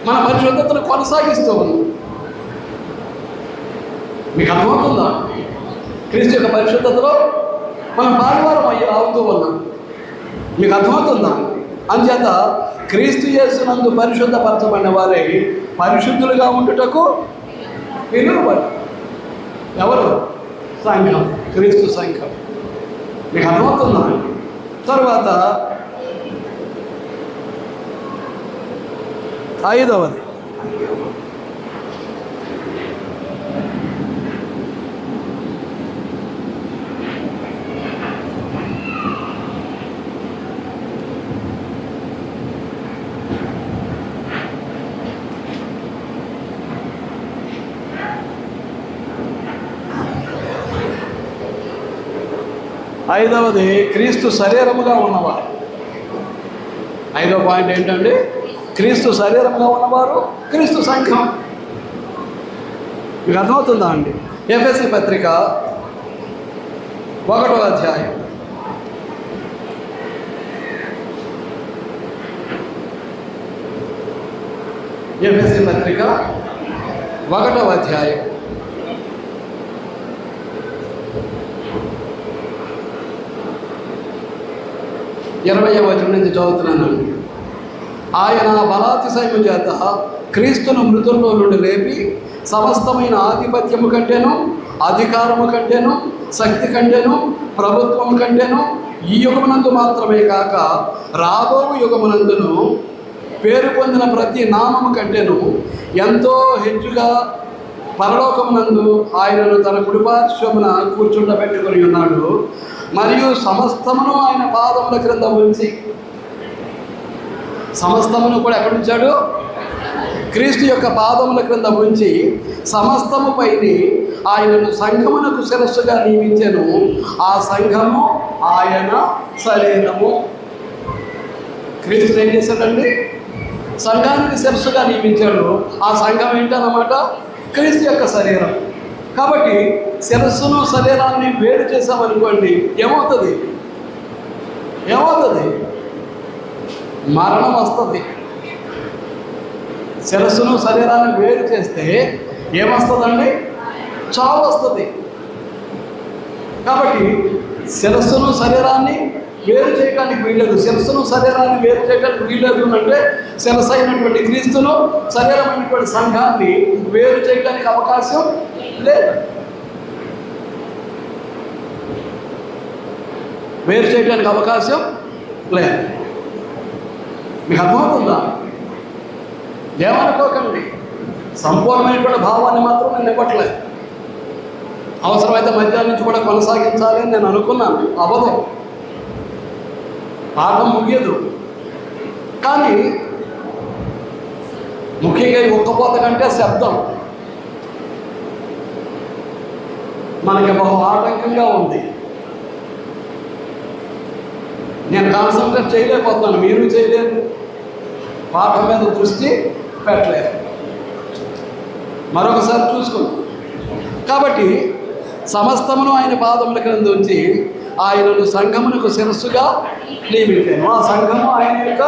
మన పరిశుద్ధతను కొనసాగిస్తూ ఉన్నాం. మీకు అర్థమవుతుందా? క్రీస్తు యొక్క పరిశుద్ధతలో మనం పాలివారం అవుతూ ఉన్నాం. మీకు అర్థమవుతుందా? అందుచేత క్రీస్తు యేసునందు పరిశుద్ధపరచబడిన వారే పరిశుద్ధులుగా ఉండుటకు పిలువబడి. ఎవరు? సంఘం, క్రీస్తు సంఘం. మీకు అర్థమవుతుందా? తర్వాత 5వది క్రీస్తు శరీరముగా ఉన్నవారు. 5వ పాయింట్ ఏంటంటే క్రీస్తు శరీరముగా ఉన్నవారు క్రీస్తు సంఘం. మీకు అర్థమవుతుందా అండి? ఎఫెసీ పత్రిక 1వ అధ్యాయం. ఎఫెసీ పత్రిక 1వ అధ్యాయం 20వ వచనం నుంచి చదువుతున్నానండి. ఆయన బలాతిశయము చేత క్రీస్తును మృతుల్లో నుండి లేపి సమస్తమైన ఆధిపత్యము కంటేను, అధికారము కంటేను, శక్తి కంటేను, ప్రభుత్వము కంటేను ఈ యుగమునందు మాత్రమే కాక రాబో యుగమునందును పేరు పొందిన ప్రతి నామము కంటేను ఎంతో హెచ్చుగా పరలోకమునందు ఆయనను తన కుడిపార్శ్వమున కూర్చుండబెట్టుకొని ఉన్నాడు. మరియు సమస్తమును ఆయన పాదముల క్రింద ఉంచి, సమస్తమును కూడా ఎక్కడ ఉంచాడు? క్రీస్తు యొక్క పాదముల క్రింద ఉంచి సమస్తము పైని ఆయనను సంఘమునకు శిరస్సుగా నియమించెను. ఆ సంఘము ఆయన శరీరము. క్రీస్తు ఏం చేశాడండి? సంఘానికి శిరస్సుగా నియమించాడు. ఆ సంఘం ఏంటన్నమాట? క్రీస్తు యొక్క శరీరం. కాబట్టి శిరస్సును శరీరాన్ని వేరు చేసామనుకోండి, ఏమవుతుంది? మరణం వస్తుంది. శిరస్సును శరీరాన్ని వేరు చేస్తే ఏమొస్తుందండి? చావు వస్తుంది. కాబట్టి శిరస్సును శరీరాన్ని వేరు చేయడానికి వీల్లేదు. శిరస్సును శరీరాన్ని వేరు చేయడానికి వీల్లేదు అంటే శిరస్సు అయినటువంటి క్రీస్తును, శరీరమైనటువంటి సంఘాన్ని వేరు చేయడానికి అవకాశం లేదు. వేరు చేయడానికి అవకాశం లేదు. మీకు అర్థమవుతుందా? ఏమనుకోకండి, సంపూర్ణమైనటువంటి భావాన్ని మాత్రం నేను ఇవ్వట్లేదు. అవసరమైతే మధ్యాహ్నం నుంచి కూడా కొనసాగించాలి అని నేను అనుకున్నాను. అవ్వదు. పాఠం ముగియదు. కానీ ముఖ్యంగా ఈ ఒక్కపోత కంటే శబ్దం మనకి బహు ఆటంకంగా ఉంది. నేను కాన్సన్ట్రేట్ చేయలేకపోతున్నాను, మీరు చేయలేరు, పాఠం మీద దృష్టి పెట్టలేరు. మరొకసారి చూసుకుందాం. కాబట్టి సమస్తమును ఆయన పాదముల క్రింద ఉంచి ఆయనను సంఘమునకు శిరస్సుగా నియమించాను. ఆ సంఘము ఆయన యొక్క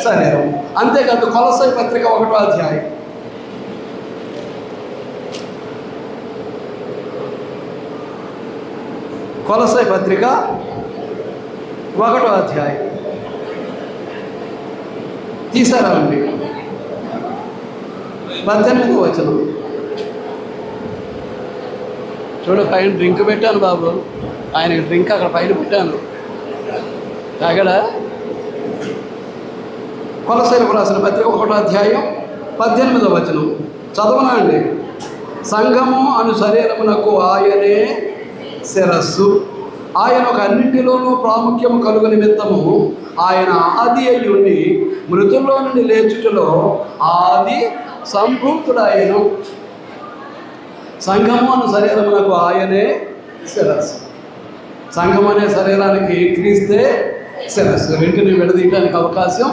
శరీరం. అంతేకాదు కొలస్సై పత్రిక 1వ అధ్యాయం. కొలస్సై పత్రిక 1వ అధ్యాయం తీసారా అండి? 18వ వచనం చూడ. పైన డ్రింక్ పెట్టాను బాబు, ఆయనకి డ్రింక్ అక్కడ పైన పెట్టాను, తాగడా? కొలస్సీలకు రాసిన పత్రిక 1వ అధ్యాయం 18వ వచనం చదవనా అండి? సంఘము అను శరీరమునకు ఆయనే శిరస్సు, ఆయనకు అన్నింటిలోనూ ప్రాముఖ్యము కలుగు నిమిత్తము ఆయన ఆది అయ్యుండి మృతుల్లో నుండి లేచుటలో ఆది సంభూతుడాయను. సంఘము అను శరీరమునకు ఆయనే శిరస్సు. సంఘం అనే శరీరానికి క్రీస్తే శిరస్సు. రెంటిని విడదీయడానికి అవకాశం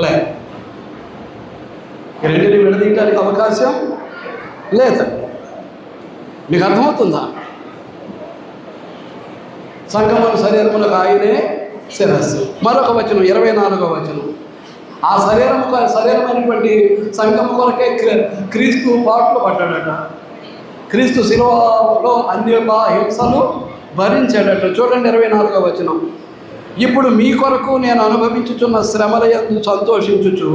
లేదు. రెంటిని విడదీయడానికి అవకాశం లేదు. మీకు అర్థమవుతుందా? సంఘం అను శరీరమునకు ఆయనే శిరస్సు. మరొక వచనం 24వ వచనం. ఆ శరీరమైనటువంటి సంఘము కొరకే క్రీస్తు పాటలు పడ్డాడట. క్రీస్తు శిలువలో అన్య హింసలు భరించాడట. చూడండి 24వ వచనం. ఇప్పుడు మీ కొరకు నేను అనుభవించుచున్న శ్రమల యందు సంతోషించుచు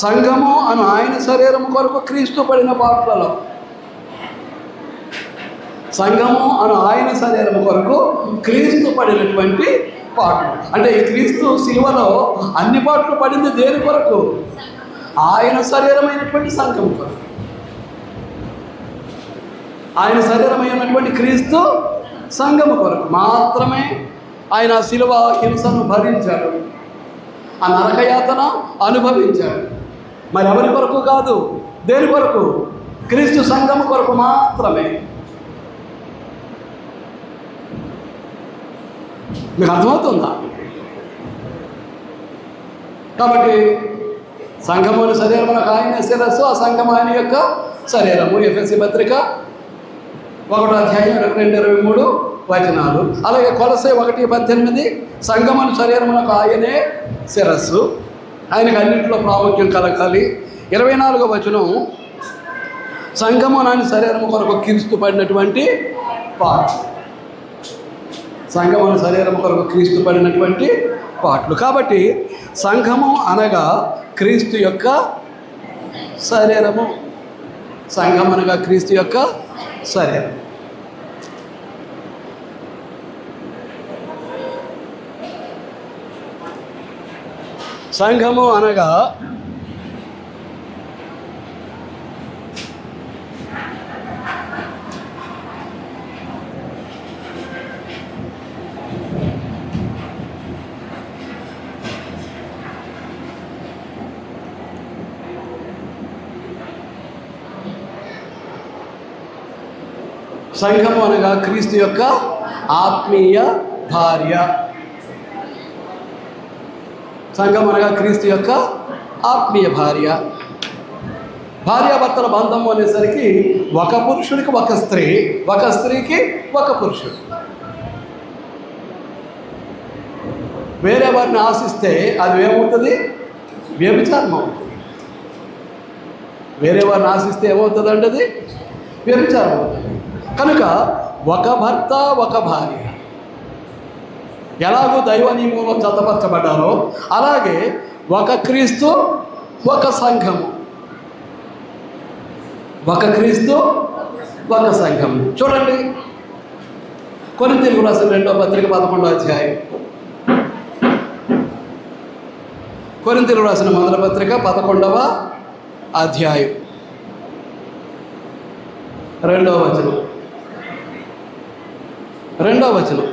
సంఘము అను ఆయన శరీరము కొరకు క్రీస్తు పడిన పాటలలో, సంఘము అను ఆయన శరీరము కొరకు క్రీస్తు పడినటువంటి పాటలు. అంటే ఈ క్రీస్తు శిలువలో అన్ని పాటలు పడింది దేని కొరకు? ఆయన శరీరమైనటువంటి సంఘం కొరకు. ఆయన శరీరమైనటువంటి క్రీస్తు సంఘము కొరకు మాత్రమే ఆయన శిలువ హింసను భరించాడు, ఆ నరకయాతన అనుభవించాడు. మరి ఎవరి కొరకు కాదు, దేని కొరకు? క్రీస్తు సంఘము కొరకు మాత్రమే. మీకు అర్థమవుతుందా? కాబట్టి సంఘముని శరీరమునకు ఆయన శిరస్సు, ఆ సంఘం ఆయన యొక్క శరీరము. ఎఫెసీ పత్రిక 1వ అధ్యాయం 22-23 వచనాలు. అలాగే కొలస్సై 1:18 సంఘముని శరీరమునకు ఆయనే శిరస్సు, ఆయనకు అన్నింటిలో ప్రాముఖ్యం కలగాలి. 24వ వచనం సంఘము ఆయన శరీరము కొరకు క్రీస్తు పడినటువంటి పాటలు. సంఘము శరీరము కొరకు క్రీస్తు పడినటువంటి పాటలు. కాబట్టి సంఘము అనగా క్రీస్తు యొక్క శరీరము. సంఘం అనగా క్రీస్తు యొక్క శరీరం. సంఘము అనగా సంఘము అనగా క్రీస్తు యొక్క ఆత్మీయ భార్య. సంఘం అనగా క్రీస్తు యొక్క ఆత్మీయ భార్య. భార్యాభర్తల బంధము అనేసరికి ఒక పురుషుడికి ఒక స్త్రీ, ఒక స్త్రీకి ఒక పురుషుడు. వేరే వారిని ఆశిస్తే అది ఏమవుతుంది? వ్యభిచారం అవుతుంది. వేరే వారిని ఆశిస్తే ఏమవుతుంది అంటే అది వ్యభిచారం అవుతుంది. కనుక ఒక భర్త ఒక భార్య ఎలాగో దైవ నియమంలో జతపరచబడ్డారో అలాగే ఒక క్రీస్తు ఒక సంఘము, ఒక క్రీస్తు ఒక సంఘము. చూడండి కొరింథీయులకు రాసిన 2వ పత్రిక 11వ అధ్యాయం. కొరింథీయులకు రాసిన 1వ పత్రిక 11వ అధ్యాయం 2వ వచనం. 2వ వచనం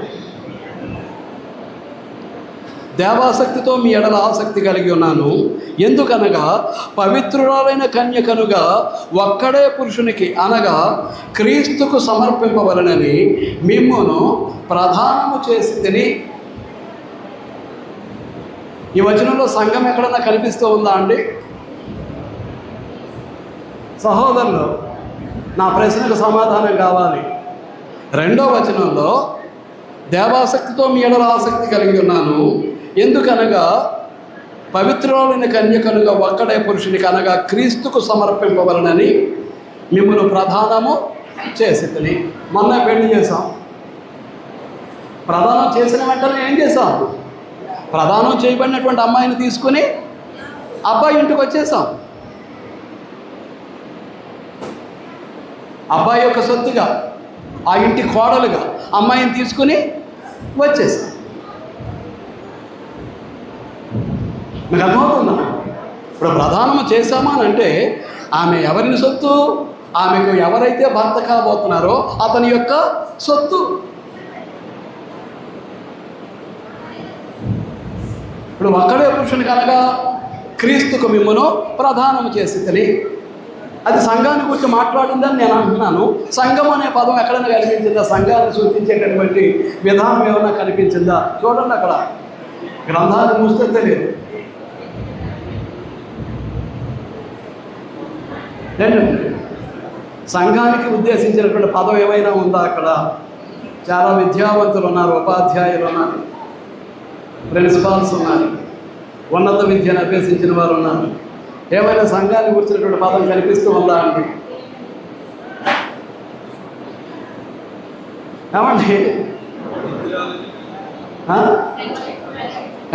దేవాసక్తితో మీ ఎడల ఆసక్తి కలిగి ఉన్నాను. ఎందుకనగా పవిత్రురాలైన కన్యకనుగా ఒక్కడే పురుషునికి అనగా క్రీస్తుకు సమర్పింపవలనని మిమ్మును ప్రధానము చేసి తిని. ఈ వచనంలో సంఘం ఎక్కడన్నా కనిపిస్తూ ఉందా అండి? సహోదరులు, నా ప్రశ్నకు సమాధానం కావాలి. రెండో వచనంలో దేవాసక్తితో మీ ఎడల ఆసక్తి కలిగి ఉన్నాను, ఎందుకనగా పవిత్రులైన కన్యకనుగా ఒక్కడే పురుషునికి అనగా క్రీస్తుకు సమర్పింపవలనని మిమ్మల్ని ప్రధానము చేసి తిని. మొన్న పెళ్లి చేసాం. ప్రధానం చేసిన వెంటనే ఏం చేసాం? ప్రధానం చేయబడినటువంటి అమ్మాయిని తీసుకుని అబ్బాయి ఇంటికి వచ్చేసాం. అబ్బాయి యొక్క సొత్తుగా, ఆ ఇంటి కోడలుగా అమ్మాయిని తీసుకుని వచ్చేసాం. మీకు అర్థమవుతుందా? ఇప్పుడు ప్రధానము చేశామా అని అంటే ఆమె ఎవరిని సొత్తు? ఆమెకు ఎవరైతే భర్త కాబోతున్నారో అతని యొక్క సొత్తు. ఇప్పుడు ఒక్కడే పురుషుని కనుక క్రీస్తుకు మిమ్మును ప్రధానము చేసి తిని. అది సంఘాన్ని గురించి మాట్లాడిందని నేను అంటున్నాను. సంఘం అనే పదం ఎక్కడైనా కనిపించిందా? సంఘాన్ని సూచించేటటువంటి విధానం ఏమైనా కనిపించిందా? చూడండి, అక్కడ గ్రంథాన్ని మూస్తే తెలియదు. సంఘానికి ఉద్దేశించినటువంటి పదం ఏమైనా ఉందా అక్కడ? చాలా విద్యావంతులు ఉన్నారు, ఉపాధ్యాయులు ఉన్నారు, ప్రిన్సిపాల్స్ ఉన్నారు, ఉన్నత విద్యను అభ్యసించిన వారు ఉన్నారు. ఏమైనా సంఘాన్ని గురించినటువంటి పదం కనిపిస్తూ ఉందా అండి? ఏమండి?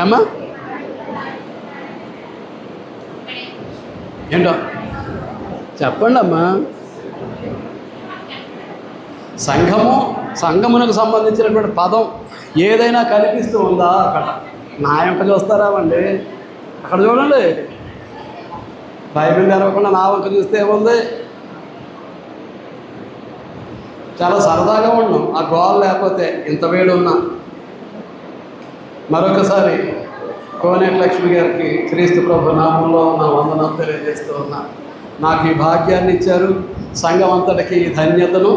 ఏమ్మా ఏంటో చెప్పండి అమ్మా. సంఘమునకు సంబంధించినటువంటి పదం ఏదైనా కనిపిస్తూ ఉందా అక్కడ? నా వెంట చూస్తారా అండి? అక్కడ చూడండి, బైబిల్ తెరవకుండా నా వంక చూస్తే ఏముంది? చాలా సరదాగా ఉన్నాం ఆ గోల్ లేకపోతే, ఇంత వేడి ఉన్నా. మరొకసారి కోనేటి లక్ష్మి గారికి క్రీస్తు ప్రభు నామంలో నా వందనాలు తెలియజేస్తూ ఉన్నా. నాకు ఈ భాగ్యాన్ని ఇచ్చారు, సంఘం అంతటికి ఈ ధన్యతను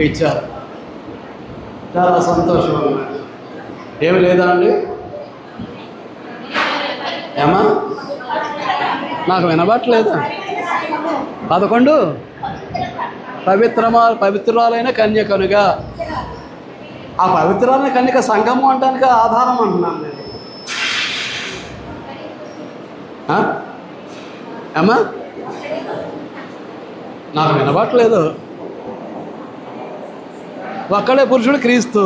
ఇచ్చారు. చాలా సంతోషం అన్నమాట. ఏమి లేదా అండి? ఏమా నాకు వినబట్టలేదా? 11 పవిత్రురాలైన కన్యకనుగా. ఆ పవిత్రాలైన కన్యక సంఘము అనడానికి ఆధారం అంటున్నాను నేను. ఏమా నాకు వినబట్టలేదు. ఒక్కడే పురుషుడు క్రీస్తు,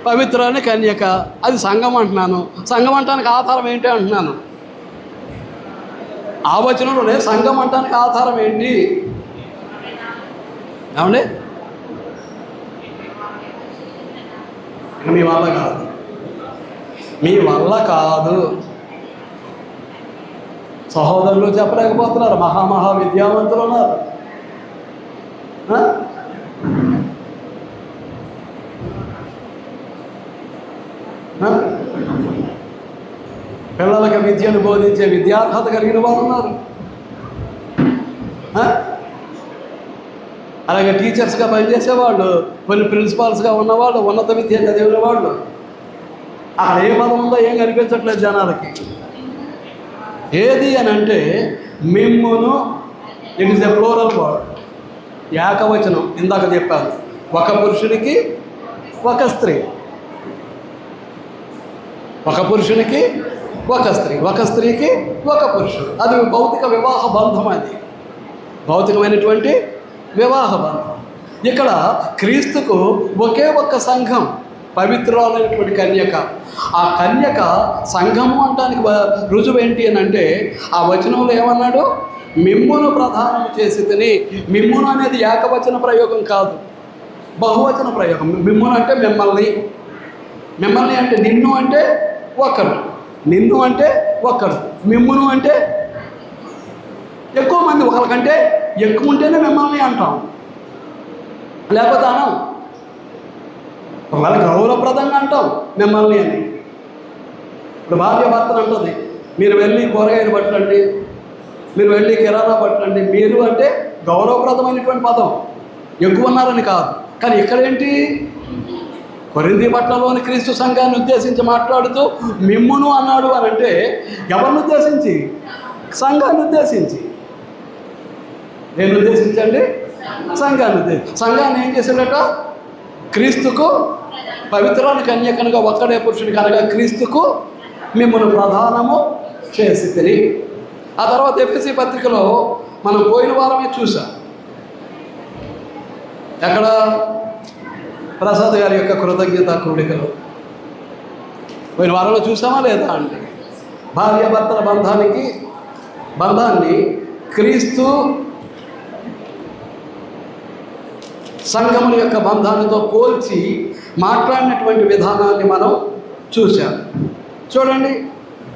పవిత్రులైన కన్యక, అది సంఘం అంటున్నాను. సంఘం అంటానికి ఆధారం ఏంటి అంటున్నాను. ఆ వచనంలోనే సంఘం అంటానికి ఆధారం ఏంటి? ఏమండి? మీ వల్ల కాదు, మీ వల్ల కాదు. సహోదరులు చెప్పలేకపోతున్నారు, మహా విద్యావంతులు ఉన్నారు. పిల్లలకి విద్యను బోధించే విద్యార్హత కలిగిన వారు ఉన్నారు. అలాగే టీచర్స్గా పనిచేసేవాళ్ళు, కొన్ని ప్రిన్సిపాల్స్గా ఉన్నవాళ్ళు, ఉన్నత విద్య చదివిన వాళ్ళు. అక్కడ ఏ పదం ఉందో ఏం కనిపించట్లేదు జనాలకి. ఏది అని అంటే మిమ్మును, it is a plural word, ఏకవచనం. ఇందాక చెప్పాను, ఒక పురుషునికి ఒక స్త్రీ, ఒక పురుషునికి ఒక స్త్రీ, ఒక స్త్రీకి ఒక పురుషుడు. అది భౌతిక వివాహ బంధం. అది భౌతికమైనటువంటి వివాహ బంధం. ఇక్కడ క్రీస్తుకు ఒకే ఒక్క సంఘం, పవిత్రురాలైనటువంటి కన్యక. ఆ కన్యక సంఘము అనడానికి రుజువు ఏంటి అని అంటే ఆ వచనంలో ఏమన్నాడు? మిమ్మును ప్రధానం చేసి తిని. మిమ్మును అనేది ఏకవచన ప్రయోగం కాదు, బహువచన ప్రయోగం. మిమ్మును అంటే మిమ్మల్ని, మిమ్మల్ని అంటే నిన్ను అంటే ఒకరు, నిన్ను అంటే ఒకరు, మిమ్మును అంటే ఎక్కువ మంది. ఒకరికంటే ఎక్కువ ఉంటేనే మిమ్మల్ని అంటాం, లేకపోతే అనం. ఒకవేళ గౌరవప్రదంగా అంటాం మిమ్మల్ని అని. ఇప్పుడు భార్య భర్తను అంటుంది, మీరు వెళ్ళి కూరగాయలు పట్టండి, మీరు వెళ్ళి కిరాణా పట్టండి. మీరు అంటే గౌరవప్రదమైనటువంటి పదం, ఎక్కువ ఉన్నారని కాదు. కానీ ఇక్కడేంటి, కొరింథీ పట్టణంలోని క్రీస్తు సంఘాన్ని ఉద్దేశించి మాట్లాడుతూ మిమ్మును అన్నాడు అని అంటే ఎవరిని ఉద్దేశించి? సంఘాన్ని ఉద్దేశించి. నేను ఉద్దేశించండి, సంఘాన్ని ఉద్దేశించి. సంఘాన్ని ఏం చేశాడట? క్రీస్తుకు పవిత్రాన్ని కన్యకనుగా ఒక్కడే పురుషుడు కనుక క్రీస్తుకు మిమ్మల్ని ప్రధానము చేసి తిని. ఆ తర్వాత ఎఫెసీ పత్రికలో మనం పోయిన వారమే చూసాం. ఎక్కడ? ప్రసాద్ గారి యొక్క కృతజ్ఞత కూడికలో పోయిన వారంలో చూసామా లేదా అండి? భార్యాభర్తల బంధాన్ని క్రీస్తు సంఘముల యొక్క బంధాలతో పోల్చి మాట్లాడినటువంటి విధానాన్ని మనం చూసాం. చూడండి,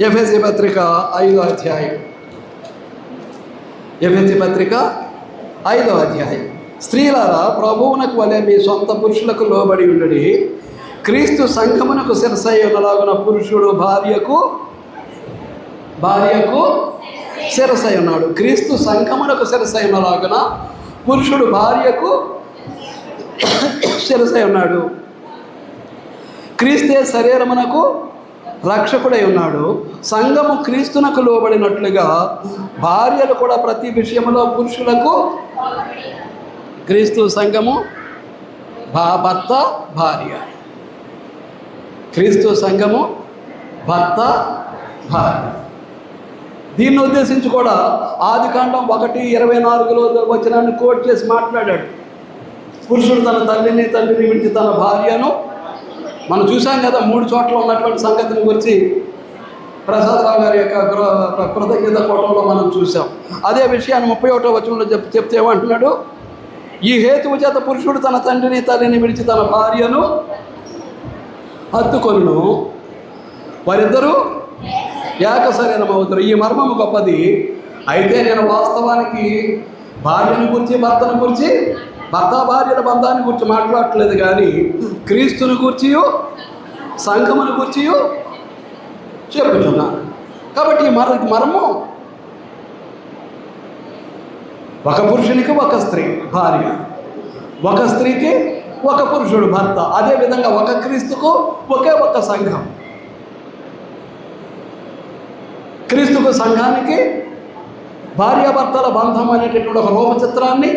ఎఫెసీ పత్రిక 5వ అధ్యాయం. ఎఫెసీ పత్రిక 5వ అధ్యాయం. స్త్రీలారా, ప్రభువునకు వలె మీ సొంత పురుషులకు లోబడి ఉండడి. క్రీస్తు సంఘమునకు శిరసయ్యున్నలాగున పురుషుడు భార్యకు శిరసై ఉన్నాడు. క్రీస్తు సంఘమునకు శిరసయ్యున్నలాగున పురుషుడు భార్యకు శిరసై ఉన్నాడు. క్రీస్తే శరీరమునకు రక్షకుడై ఉన్నాడు. సంఘము క్రీస్తునకు లోబడినట్లుగా భార్యలు కూడా ప్రతి విషయంలో పురుషులకు, క్రీస్తు సంఘము భర్త భార్య, క్రీస్తు సంఘము భర్త భార్య. దీన్ని ఉద్దేశించి కూడా ఆదికాండం 1:24లో వచనాన్ని కోట్ చేసి మాట్లాడాడు. పురుషుడు తన తండ్రిని విడిచి తన భార్యను, మనం చూసాం కదా 3 చోట్ల ఉన్నటువంటి సంగతిని గురించి ప్రసాదరావు గారి యొక్క కృతజ్ఞత కోటంలో మనం చూసాం. అదే విషయాన్ని 31వ వచనంలో చెప్తే ఏమంటున్నాడు? ఈ హేతువు చేత పురుషుడు తన తండ్రిని తల్లిని విడిచి తన భార్యను హత్తుకొనును, వారిద్దరూ ఏక శరీరం అవుతారు. ఈ మర్మము గొప్పది. అయితే నేను వాస్తవానికి భార్యను గురించి, భర్తను గురించి, భర్త భార్యల బంధాన్ని గురించి మాట్లాడట్లేదు, కానీ క్రీస్తుని గురించి, సంఘమును గురించి చెప్పుచున్నాను. కాబట్టి ఈ మర్మం ఒక పురుషునికి ఒక స్త్రీ భార్య, ఒక స్త్రీకి ఒక పురుషుడు భర్త. అదేవిధంగా ఒక క్రీస్తుకు ఒకే ఒక సంఘం. క్రీస్తుకు సంఘానికి భార్యాభర్తల బంధం అనేటటువంటి ఒక రూపచిత్రాన్ని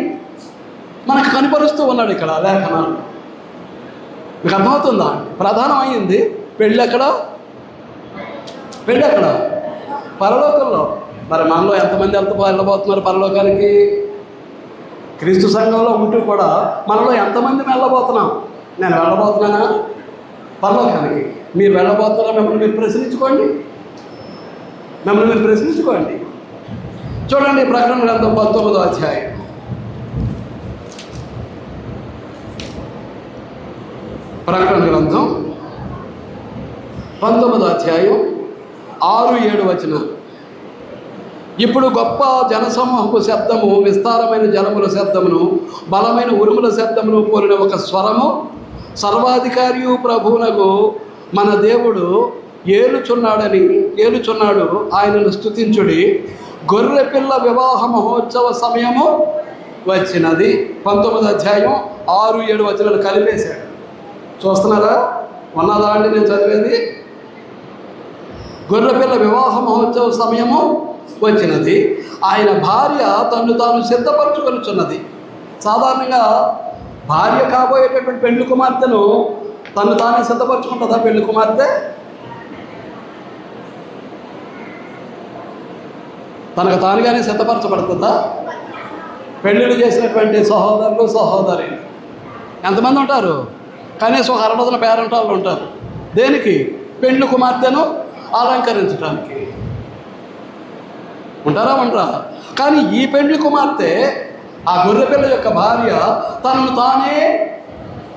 మనకు కనిపరుస్తూ ఉన్నాడు ఇక్కడ లేఖనాలు. మీకు అర్థమవుతుందా? ప్రధానమైంది పెళ్ళి ఎక్కడ? పరలోకంలో. మరి మనలో ఎంతమంది వెళ్ళబోతున్నారు పరలోకానికి? క్రీస్తు సంఘంలో ఉంటూ కూడా మనలో ఎంతమంది వెళ్ళబోతున్నాం? నేను వెళ్ళబోతున్నానా పరలోకానికి? మీరు వెళ్ళబోతున్నారా? మిమ్మల్ని మీరు ప్రశ్నించుకోండి. చూడండి, ప్రకటన గ్రంథం 19వ అధ్యాయం. ప్రకటన గ్రంథం 19వ అధ్యాయం 6-7 వచనాలు. ఇప్పుడు గొప్ప జనసమూహపు శబ్దము, విస్తారమైన జలముల శబ్దమును, బలమైన ఉరుముల శబ్దమును పోలిన ఒక స్వరము సర్వాధికారియు ప్రభువునకు మన దేవుడు ఏలుచున్నాడు, ఆయనను స్తుతించుడి. గొర్రెపిల్ల వివాహ మహోత్సవ సమయము వచ్చినది. 19వ అధ్యాయం 6-7 వచనాలు కలిపేశాడు. చూస్తున్నారా? ఉన్నదా అండి నేను చదివేది? గొర్రెపిల్ల వివాహ మహోత్సవ సమయము వచ్చినది, ఆయన భార్య తను తాను సిద్ధపరచుకొనుచున్నది. సాధారణంగా భార్య కాబోయేటటువంటి పెళ్లి కుమార్తెను తను తానే సిద్ధపరచుకుంటుందా? పెళ్లి కుమార్తె తనకు తానుగానే సిద్ధపరచబడుతుందా? పెళ్ళిళ్ళు చేసినటువంటి సహోదరులు సహోదరులు ఎంతమంది ఉంటారు? కనీసం 60 పేరెంటాళ్ళు ఉంటారు. దేనికి? పెళ్లి కుమార్తెను అలంకరించడానికి. ఉండరా? కానీ ఈ పెళ్లి కుమార్తె, ఆ గొర్రెపిల్ల యొక్క భార్య తనను తానే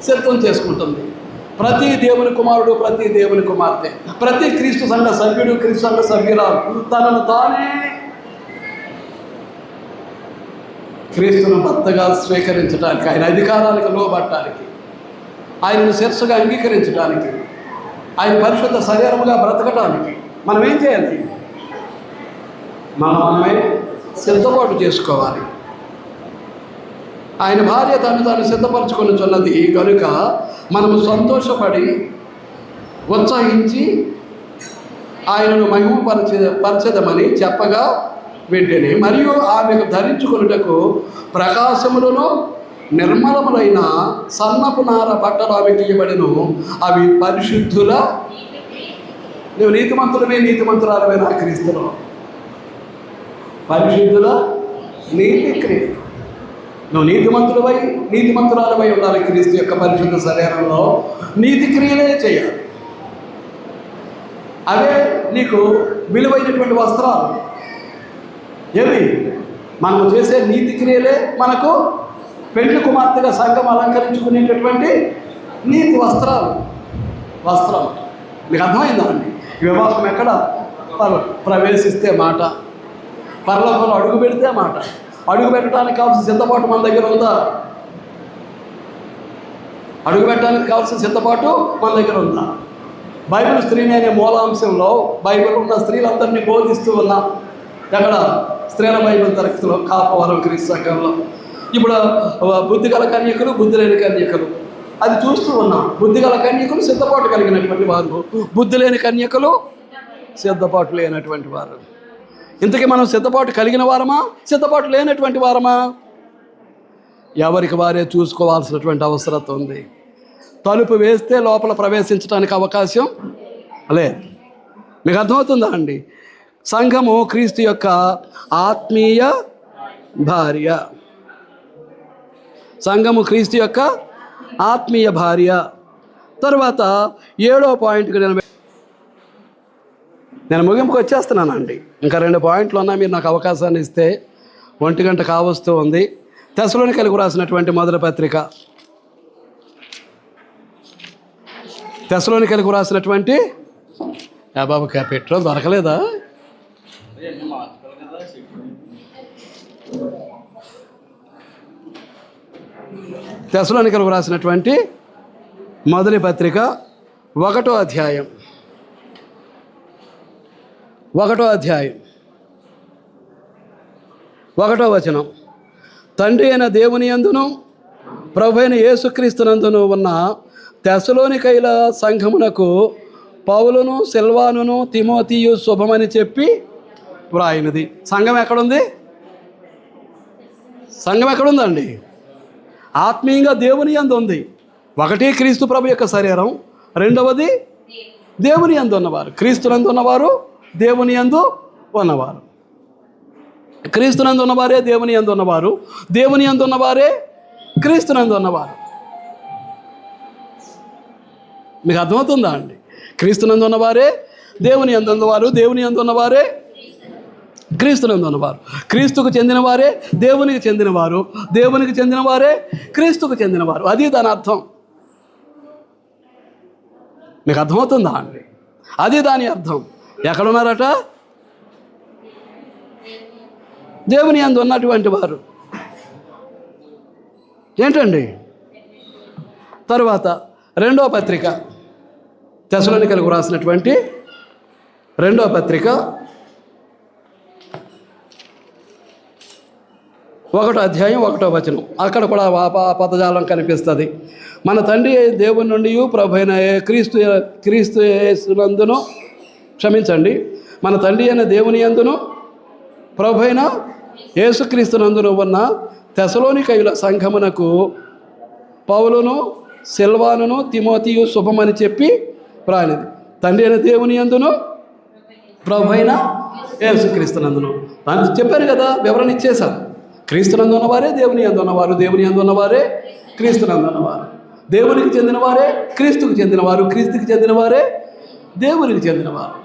సిద్ధం చేసుకుంటుంది. ప్రతి దేవుని కుమారుడు, ప్రతి దేవుని కుమార్తె, ప్రతి క్రీస్తు సంఘ సభ్యుడు, క్రీస్తు సంఘ సభ్యురాలు తనను తానే క్రీస్తును భర్తగా స్వీకరించడానికి, ఆయన అధికారానికి లోబట్టడానికి, ఆయనను శిరస్సుగా అంగీకరించడానికి, ఆయన పరిశుద్ధ శరీరముగా బ్రతకడానికి మనం ఏం చేయాలి? మనమే సిద్ధపాటు చేసుకోవాలి. ఆయన భార్య తాను సిద్ధపరచుకొనుచున్నది కనుక మనము సంతోషపడి ఉత్సాహించి ఆయనను పరచదమని చెప్పగా వెంటనే మరియు ఆమెకు ధరించుకొనుటకు ప్రకాశములను నిర్మలములైన సన్నపు నార బట్టలు ఆమెకి ఇవ్వబడెను. అవి పరిశుద్ధుల, నువ్వు నీతిమంతులమే నీతిమంతురాలమే నా క్రీస్తులో, పరిశుద్ధుల నీతి క్రియ. నువ్వు నీతిమంతురాలవై ఉండాలి. క్రీస్తు యొక్క పరిశుద్ధ శరీరంలో నీతి క్రియలే చేయాలి. అవే నీకు విలువైనటువంటి వస్త్రాలు. ఏవి? మనము చేసే నీతి క్రియలే మనకు పెండ్లి కుమార్తెగా సంఘం అలంకరించుకునేటటువంటి నీతి వస్త్రం. మీకు అర్థమైందా అండి? వివాహం ఎక్కడ? ప్రవేశిస్తే మాట, పరలోకంలో అడుగు పెడితే మాట. అడుగు పెట్టడానికి కావాల్సిన సిద్ధపాటు మన దగ్గర ఉందా? అడుగు పెట్టడానికి కావాల్సిన సిద్ధపాటు మన దగ్గర ఉందా? బైబిల్ స్త్రీని అనే మూలాంశంలో బైబిల్ ఉన్న స్త్రీలందరినీ బోధిస్తూ ఉన్నా. ఎక్కడ? స్త్రీల బైబిల్ తరగతిలో కాపవరం క్రీస్తు సంఘంలో. ఇప్పుడు బుద్ధి గల కన్యకులు, బుద్ధి లేని కన్యకులు అది చూస్తూ ఉన్నాం. బుద్ధి గల కన్యకులు సిద్ధపాటు కలిగినటువంటి వారు, బుద్ధి లేని కన్యకులు సిద్ధపాటు లేనటువంటి వారు. ఇంతకీ మనం సిద్ధపాటు కలిగిన వారమా, సిద్ధపాటు లేనటువంటి వారమా? ఎవరికి వారే చూసుకోవాల్సినటువంటి అవసరం ఉంది. తలుపు వేస్తే లోపల ప్రవేశించడానికి అవకాశం లేదు. మీకు అర్థమవుతుందా అండి? సంఘము క్రీస్తు యొక్క ఆత్మీయ భార్య. సంఘము క్రీస్తు యొక్క ఆత్మీయ భార్య. తర్వాత 7వ పాయింట్కి నేను ముగింపుకు వచ్చేస్తున్నానండి. ఇంకా 2 పాయింట్లు ఉన్నా. మీరు నాకు అవకాశాన్ని ఇస్తే 1 గంట కావస్తూ ఉంది. తెస్సలోనికైలకు రాసినటువంటి మొదటి పత్రిక, తెస్సలోనికైలకు రాసినటువంటి బాబు పెట్రోల్ దొరకలేదా? తెస్సలోనికైలకు రాసినటువంటి మొదటి పత్రిక 1వ అధ్యాయం 1వ వచనం. తండ్రి అయిన దేవుని యందును ప్రభు అయిన యేసుక్రీస్తునందును ఉన్న తెస్సలోనికైల సంఘమునకు పౌలును, సిల్వానును, తిమోతియు శుభమని చెప్పి వ్రాయినది. సంఘం ఎక్కడుంది? సంఘం ఎక్కడుందండి? ఆత్మీయంగా దేవుని యందు ఉంది. ఒకటి క్రీస్తు ప్రభు యొక్క శరీరం, రెండవది దేవుని యందు ఉన్నవారు. క్రీస్తునందు ఉన్నవారు, దేవుని యందు ఉన్నవారు. క్రీస్తునందు ఉన్నవారే దేవుని యందు ఉన్నవారు, దేవుని యందు ఉన్నవారే క్రీస్తునందు ఉన్నవారు. మీకు అర్థమవుతుందా అండి? క్రీస్తునందు ఉన్నవారే దేవుని యందు ఉన్నవారు, దేవుని యందు ఉన్నవారే క్రీస్తునందు ఉన్నవారు. క్రీస్తుకు చెందినవారే దేవునికి చెందినవారు, దేవునికి చెందినవారే క్రీస్తుకు చెందినవారు. అది దాని అర్థం. మీకు అర్థమవుతుందా అండి? అది దాని అర్థం. ఎక్కడున్నారట? దేవుని యందు ఉన్నటువంటి వారు. ఏంటండి? తరువాత 2వ పత్రిక, తెస్సలోనికైలకు రాసినటువంటి 2వ పత్రిక 1వ అధ్యాయం 1వ వచనం. అక్కడ కూడా పదజాలం కనిపిస్తుంది. మన తండ్రి దేవుని నుండి ప్రభు అయిన క్రీస్తు యేసునందును, క్షమించండి, మన తండ్రి అయిన దేవుని యందును ప్రభు అయిన యేసుక్రీస్తునందును ఉన్న తెస్సలోనికైల సంఘమునకు పౌలును, సిల్వానును, తిమోతియు శుభమని చెప్పి వ్రాయినది. తండ్రి అయిన దేవుని యందును ప్రభు అయిన యేసుక్రీస్తునందును అని చెప్పారు కదా, వివరణ ఇచ్చేశాను. క్రీస్తునందు ఉన్నవారే దేవుని యందు ఉన్నవారు, దేవుని యందు ఉన్నవారే క్రీస్తునందు ఉన్నవారు. దేవునికి చెందినవారే క్రీస్తుకు చెందినవారు, క్రీస్తుకి చెందినవారే దేవునికి చెందినవారు.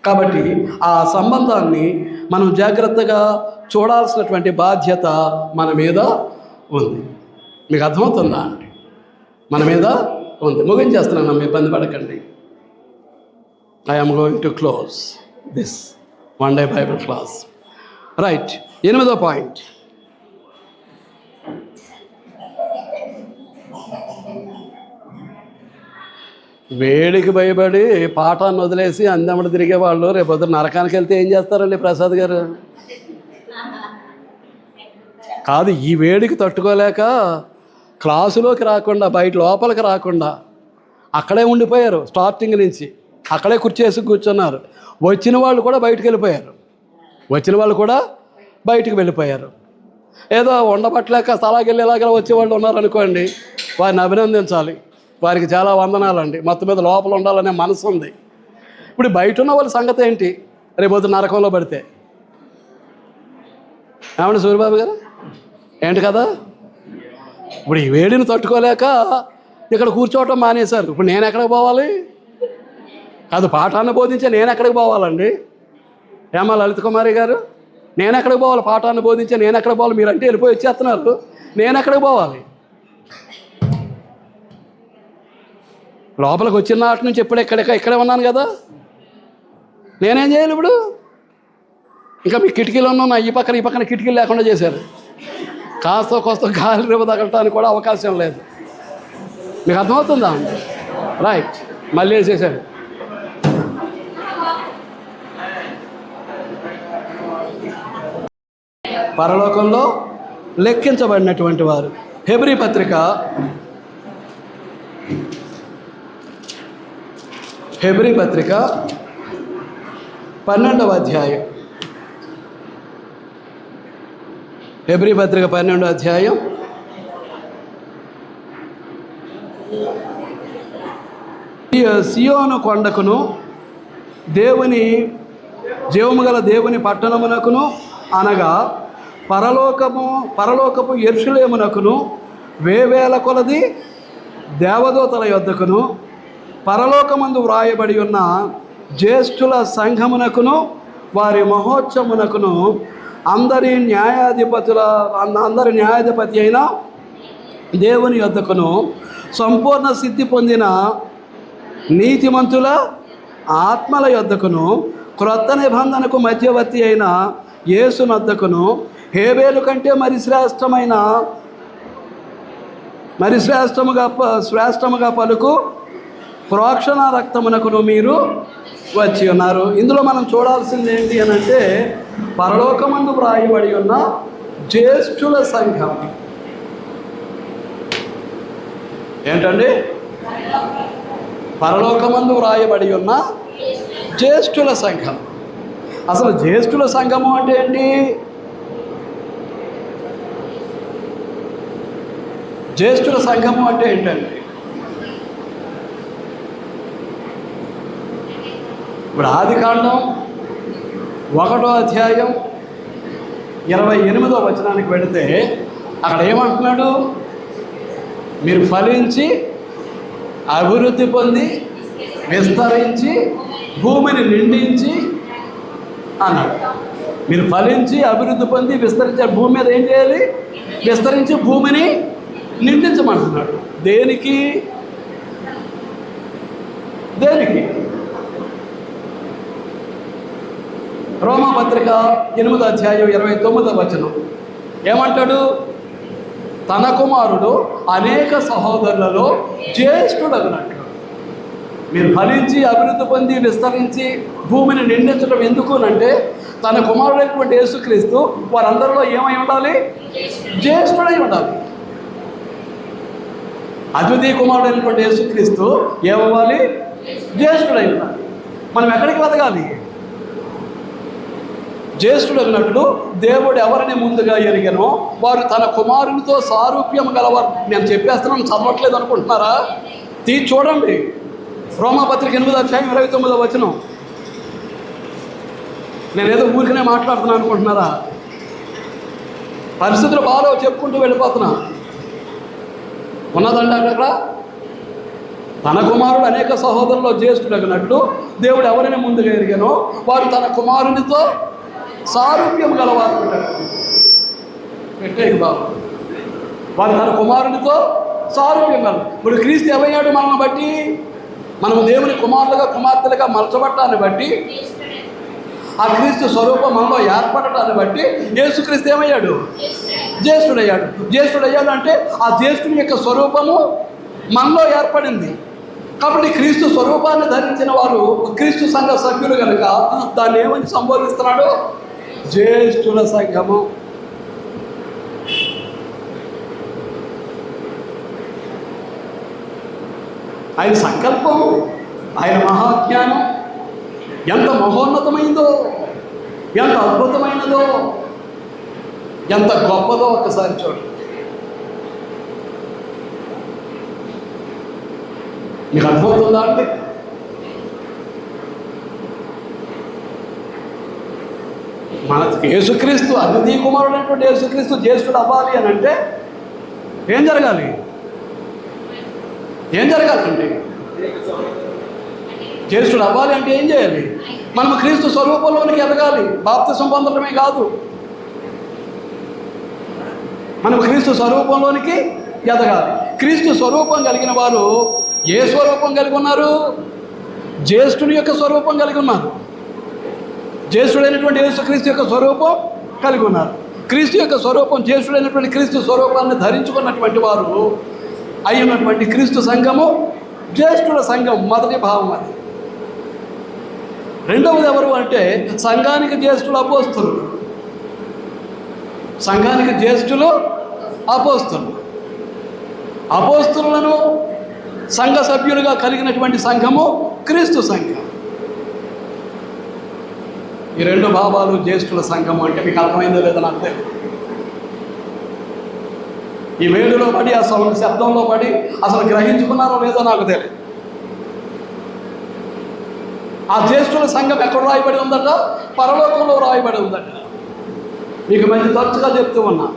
కాబట్టి ఆ సంబంధాన్ని మనం జాగ్రత్తగా చూడాల్సినటువంటి బాధ్యత మన మీద ఉంది. మీకు అర్థమవుతుందా అండి? మన మీద ఉంది. ముగించేస్తున్నాను, ఇబ్బంది పడకండి. I am going to close this one day Bible class. Right. 8వ పాయింట్. వేడికి భయపడి పాఠాన్ని వదిలేసి అందమ్మడి తిరిగే వాళ్ళు రేపు పొద్దున నరకానికి వెళ్తే ఏం చేస్తారండి ప్రసాద్ గారు? కాదు, ఈ వేడికి తట్టుకోలేక క్లాసులోకి రాకుండా, బయట లోపలికి రాకుండా అక్కడే ఉండిపోయారు. స్టార్టింగ్ నుంచి అక్కడే కుర్చేసి కూర్చున్నారు. వచ్చిన వాళ్ళు కూడా బయటికి వెళ్ళిపోయారు. ఏదో ఉండబట్టలేక స్థలాకెళ్ళేలాగా వచ్చేవాళ్ళు ఉన్నారనుకోండి, వారిని అభినందించాలి. వారికి చాలా వందనాలండి. మొత్తం మీద లోపల ఉండాలనే మనసు ఉంది. ఇప్పుడు బయట ఉన్న వాళ్ళ సంగతి ఏంటి? రేపు నరకంలో పడితే ఏమండి సూర్యబాబు గారు? ఏంటి కదా, ఇప్పుడు ఈ వేడిని తట్టుకోలేక ఇక్కడ కూర్చోవటం మానేశారు. ఇప్పుడు నేను ఎక్కడికి పోవాలి? కాదు, పాఠాన్ని బోధించే నేను ఎక్కడికి పోవాలండి? ఏమా లలిత కుమారి గారు, నేను ఎక్కడికి పోవాలి? పాఠాన్ని బోధించే నేను ఎక్కడికి పోవాలి? మీరంటే వెళ్ళిపోయి వచ్చేస్తున్నారు, నేను ఎక్కడికి పోవాలి? లోపలికి వచ్చిన నాటి నుంచి ఎప్పుడు ఇక్కడే ఉన్నాను కదా, నేనేం చేయాలి ఇప్పుడు? ఇంకా మీ కిటికీలు ఉన్న ఈ పక్కన కిటికీలు లేకుండా చేశారు. కాస్త కోస్త గాలి రేపు తగలటానికి కూడా అవకాశం లేదు. మీకు అర్థమవుతుందా? రైట్, మళ్ళీ వేసేసాడు. పరలోకంలో లెక్కించబడినటువంటి వారు. హెబ్రీ పత్రిక 12వ అధ్యాయం. హెబ్రీ పత్రిక 12వ అధ్యాయం 'సియోను కొండకును దేవుని జీవము గల దేవుని పట్టణమునకును అనగా పరలోకపు యెరూషలేమునకును వేవేల కొలది దేవదూతల యొద్దకును పరలోకమందు వ్రాయబడి ఉన్న జ్యేష్ఠుల సంఘమునకును వారి మహోత్సవమునకును అందరి న్యాయాధిపతి అయిన దేవుని యొద్దకును సంపూర్ణ సిద్ధి పొందిన నీతిమంతుల ఆత్మల యొద్దకును క్రొత్త నిబంధనకు మధ్యవర్తి అయిన యేసునొద్దకును హేబేలు కంటే శ్రేష్టముగా పలుకు ప్రోక్షణ రక్తమునకును మీరు వచ్చి ఉన్నారు. ఇందులో మనం చూడాల్సింది ఏంటి అని అంటే, పరలోకమందు వ్రాయబడి ఉన్న జ్యేష్ఠుల సంఘం. ఏంటండి? పరలోకమందు వ్రాయబడి ఉన్న జ్యేష్ఠుల సంఘం. అసలు జ్యేష్ఠుల సంఘము అంటే ఏంటి? జ్యేష్ఠుల సంఘము అంటే ఏంటండి? ఇప్పుడు ఆదికాండం 1వ అధ్యాయం 28వ వచనానికి వెళితే అక్కడ ఏమంటున్నాడు? మీరు ఫలించి అభివృద్ధి పొంది విస్తరించి భూమిని నిండించి అన్నాడు. మీరు ఫలించి అభివృద్ధి పొంది విస్తరించే భూమి మీద ఏం చేయాలి? విస్తరించి భూమిని నిండించమంటున్నాడు. దేనికి? రోమాపత్రిక 8వ అధ్యాయం 29వ వచనం ఏమంటాడు? తన కుమారుడు అనేక సహోదరులలో జ్యేష్ఠుడగినట్లు. మీరు ఫలించి అభివృద్ధి పొంది విస్తరించి భూమిని నిండించడం ఎందుకు అంటే, తన కుమారుడైనటువంటి యేసుక్రీస్తు వారందరిలో ఏమై ఉండాలి? జ్యేష్ఠుడై ఉండాలి. అద్వితీయ కుమారుడైనటువంటి యేసుక్రీస్తు ఏమవ్వాలి? జ్యేష్ఠుడై ఉండాలి. మనం ఎక్కడికి వెతకాలి? జ్యేష్ఠుడగినట్లు దేవుడు ఎవరిని ముందుగా ఎరిగానో వారు తన కుమారునితో సారూప్యం గలవారు. నేను చెప్పేస్తున్నాను, చదవట్లేదు అనుకుంటున్నారా? తీసి చూడండి. రోమాపత్రిక 8వ అధ్యాయం 29వ వచనం. నేనేదో ఊరికనే మాట్లాడుతున్నాను అనుకుంటున్నారా? పరిస్థితులు బాగా చెప్పుకుంటూ వెళ్ళిపోతున్నా. ఉన్నదండి అక్కడ, తన కుమారుడు అనేక సహోదరుల్లో జ్యేష్ఠుడగినట్లు దేవుడు ఎవరిని ముందుగా ఎరిగానో వారు తన కుమారునితో సారూప్యం గలవారు. పెట్టే బాబు, వారు తన కుమారునితో సారూప్యం గల. ఇప్పుడు క్రీస్తు ఏమయ్యాడు? మనల్ని బట్టి, మనము దేవుని కుమారులుగా కుమార్తెలుగా మలచబట్టాన్ని బట్టి, ఆ క్రీస్తు స్వరూపం మనలో ఏర్పడటాన్ని బట్టి యేసుక్రీస్తు ఏమయ్యాడు? జ్యేష్ఠుడయ్యాడు. జ్యేష్ఠుడయ్యాడు అంటే ఆ జ్యేష్ఠుని యొక్క స్వరూపము మనలో ఏర్పడింది. కాబట్టి క్రీస్తు స్వరూపాన్ని ధరించిన వారు క్రీస్తు సంఘ సభ్యులు కనుక దాన్ని ఏమని సంబోధిస్తున్నాడు? జ్యేష్ఠుల సంఘము. ఆయన సంకల్పం, ఆయన మహాజ్ఞానం ఎంత మహోన్నతమైందో, ఎంత అద్భుతమైనదో, ఎంత గొప్పదో ఒక్కసారి చూడండి. మీకు అర్థమవుతుందా అండి? మన యేసుక్రీస్తు అతిథి కుమారుడు అనేటువంటి యేసుక్రీస్తు జ్యేష్ఠుడు అవ్వాలి అని అంటే ఏం జరగాలి? ఏం జరగాలండి? జ్యేష్ఠుడు అవ్వాలి అంటే ఏం చేయాలి? మనం క్రీస్తు స్వరూపంలోనికి ఎదగాలి. బాప్తిసం పొందడమే కాదు, మనం క్రీస్తు స్వరూపంలోనికి ఎదగాలి. క్రీస్తు స్వరూపం కలిగిన వారు ఏ స్వరూపం కలిగి ఉన్నారు? జ్యేష్ఠుని యొక్క స్వరూపం కలిగి ఉన్నారు. జ్యేష్ఠుడైనటువంటి యేసుక్రీస్తు యొక్క స్వరూపం కలిగి ఉన్నారు. క్రీస్తు యొక్క స్వరూపం, జ్యేష్ఠుడైనటువంటి క్రీస్తు స్వరూపాన్ని ధరించుకున్నటువంటి వారు అయినటువంటి క్రీస్తు సంఘము జ్యేష్ఠుల సంఘం. మొదటి భావం అది. రెండవది ఎవరు అంటే సంఘానికి జ్యేష్ఠులు అపోస్తలులు. సంఘానికి జ్యేష్ఠులు అపోస్తలులు. అపోస్తలులను సంఘ సభ్యులుగా కలిగినటువంటి సంఘము క్రీస్తు సంఘం. ఈ రెండు భావాలు జ్యేష్ఠుల సంఘము అంటే మీకు అర్థమైందో లేదో నాకు తెలియదు. ఈ వేడులో పడి, ఆ శబ్దంలో పడి అసలు గ్రహించుకున్నారో లేదో నాకు తెలియదు. ఆ జ్యేష్ఠుల సంఘం ఎక్కడ రాయబడి ఉందట? పరలోకంలో రాయబడి ఉందట. మీకు మంచి తరచుగా చెప్తూ ఉన్నా,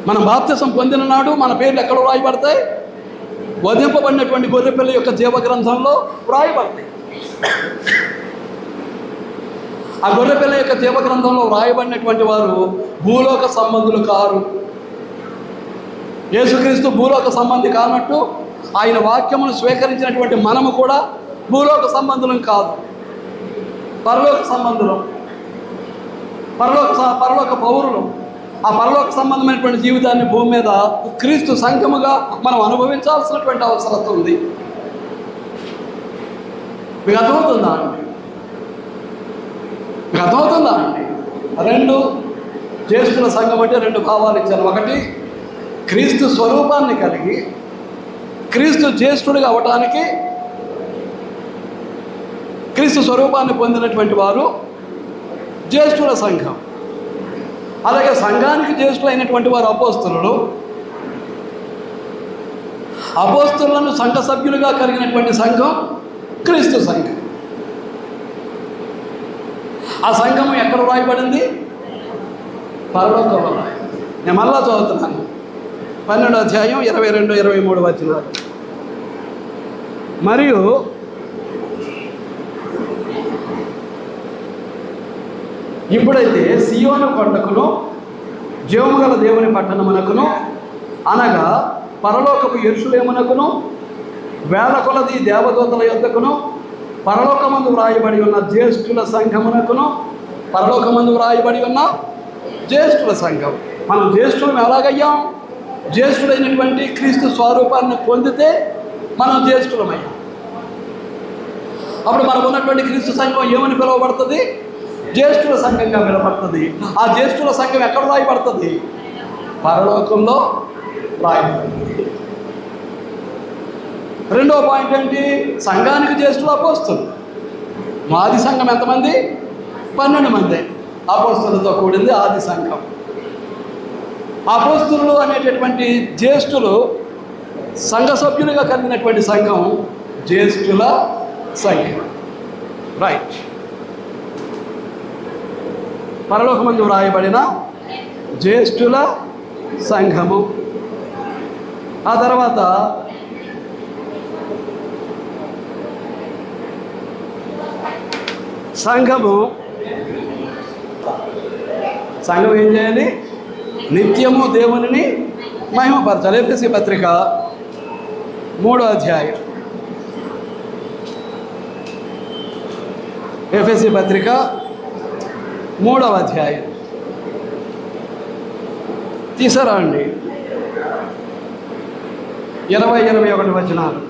మనం బాప్తిసం పొందిన నాడు మన పేర్లు ఎక్కడ వ్రాయబడతాయి? వధింపబడినటువంటి గొర్రెపిల్ల యొక్క జీవగ్రంథంలో వ్రాయబడతాయి. ఆ గొర్రెపిల్ల యొక్క జీవగ్రంథంలో వ్రాయబడినటువంటి వారు భూలోక సంబంధులు కారు. యేసుక్రీస్తు భూలోక సంబంధి కానట్టు ఆయన వాక్యమును స్వీకరించినటువంటి మనము కూడా భూలోక సంబంధులం కాదు, పరలోక సంబంధులం, పరలోక పౌరులు. ఆ పరలోక సంబంధమైనటువంటి జీవితాన్ని భూమి మీద క్రీస్తు సంఘముగా మనం అనుభవించాల్సినటువంటి అవసరం ఉంది. మీకు అర్థమవుతుందా అండి? మీకు అర్థమవుతుందా అండి? రెండు జ్యేష్ఠుల సంఘం అంటే రెండు భావాలు ఇచ్చాను. ఒకటి, క్రీస్తు స్వరూపాన్ని కలిగి క్రీస్తు జ్యేష్ఠుడిగా అవటానికి క్రీస్తు స్వరూపాన్ని పొందినటువంటి వారు జ్యేష్ఠుల సంఘం. అలాగే సంఘానికి జ్యేష్ఠులైనటువంటి వారు అపోస్తలులు. అపోస్తలులను సంఘ సభ్యులుగా కలిగినటువంటి సంఘం క్రీస్తు సంఘం. ఆ సంఘము ఎక్కడ రాయబడింది? పరలోకంలో రాయబడింది. నేను మళ్ళా చదువుతున్నాను. 12వ అధ్యాయం 22, 23 వచనాలు. మరియు ఇప్పుడైతే సియోను కొండకును జీవము గల దేవుని పట్టణమునకును అనగా పరలోకపు యెరూషలేమునకును వేల కొలది దేవదూతల యొద్దకును పరలోకమందు వ్రాయబడి ఉన్న జ్యేష్ఠుల సంఘమునకును, పరలోకమందు వ్రాయబడి ఉన్న జ్యేష్ఠుల సంఘం. మనం జ్యేష్ఠులం ఎలాగయ్యాం? జ్యేష్ఠుడైనటువంటి క్రీస్తు స్వరూపాన్ని పొందితే మనం జ్యేష్ఠులమయ్యాం. అప్పుడు మనకు ఉన్నటువంటి క్రీస్తు సంఘం ఏమని పిలువబడుతుంది? జ్యేష్ఠుల సంఘంగా పిలువబడుతుంది. ఆ జ్యేష్ఠుల సంఘం ఎక్కడ రాయబడుతుంది? పరలోకంలో రాయబడుతుంది. రెండో పాయింట్ ఏంటి? సంఘానికి జ్యేష్ఠులు అపోస్తలులు. ఆది సంఘం ఎంతమంది? 12 మంది అపోస్తలులతో కూడింది ఆది సంఘం. అపోస్తలులు అనేటటువంటి జ్యేష్ఠులు సంఘ సభ్యులుగా కలిగినటువంటి సంఘం జ్యేష్ఠుల సంఘం. రైట్. పరలోకమందు వ్రాయబడిన జ్యేష్ఠుల సంఘము. ఆ తర్వాత సంఘం ఏం చేయాలి? నిత్యము దేవునిని మహిమపరచాలి. ఎఫెసీ పత్రిక 3వ అధ్యాయం. ఎఫెసీ పత్రిక 3వ అధ్యాయం తీసుకురండి. 20-21 వచనాలు.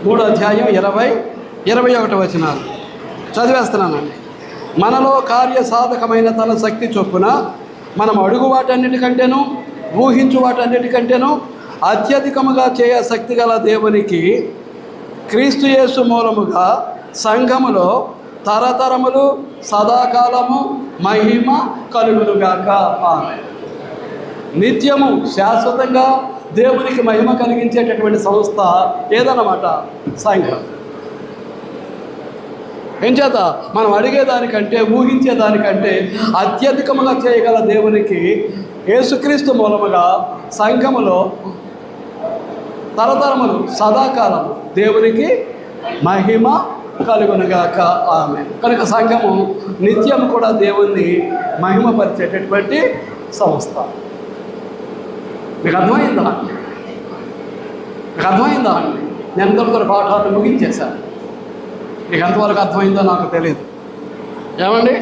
3వ అధ్యాయం 20-21 వచనాలు చదివేస్తున్నానండి. మనలో కార్యసాధకమైన తన శక్తి చొప్పున మనం అడుగు వాటన్నిటికంటేనూ ఊహించు వాటన్నిటికంటేనూ అత్యధికముగా చేయ శక్తి గల దేవునికి క్రీస్తు యేసు మూలముగా సంఘములో తరతరములు సదాకాలము మహిమ కలుగునుగాక. ఆమేన్. నిత్యము శాశ్వతంగా దేవునికి మహిమ కలిగించేటటువంటి సంస్థ ఏదన్నమాట? సంఘం. ఏం చేత మనం అడిగేదానికంటే ఊహించేదానికంటే అత్యధికముగా చేయగల దేవునికి యేసుక్రీస్తు మూలముగా సంఘములో తరతరములు సదాకాలం దేవునికి మహిమ కలుగునుగాక. ఆమేన్. కనుక సంఘము నిత్యం కూడా దేవుణ్ణి మహిమపరిచేటటువంటి సంస్థ. మీకు అర్థమైందా అండి? నేను ఇంతవరకు పాఠాలను ముగించేశాను. మీకు ఎంతవరకు అర్థమైందో నాకు తెలియదు. ఏమండి,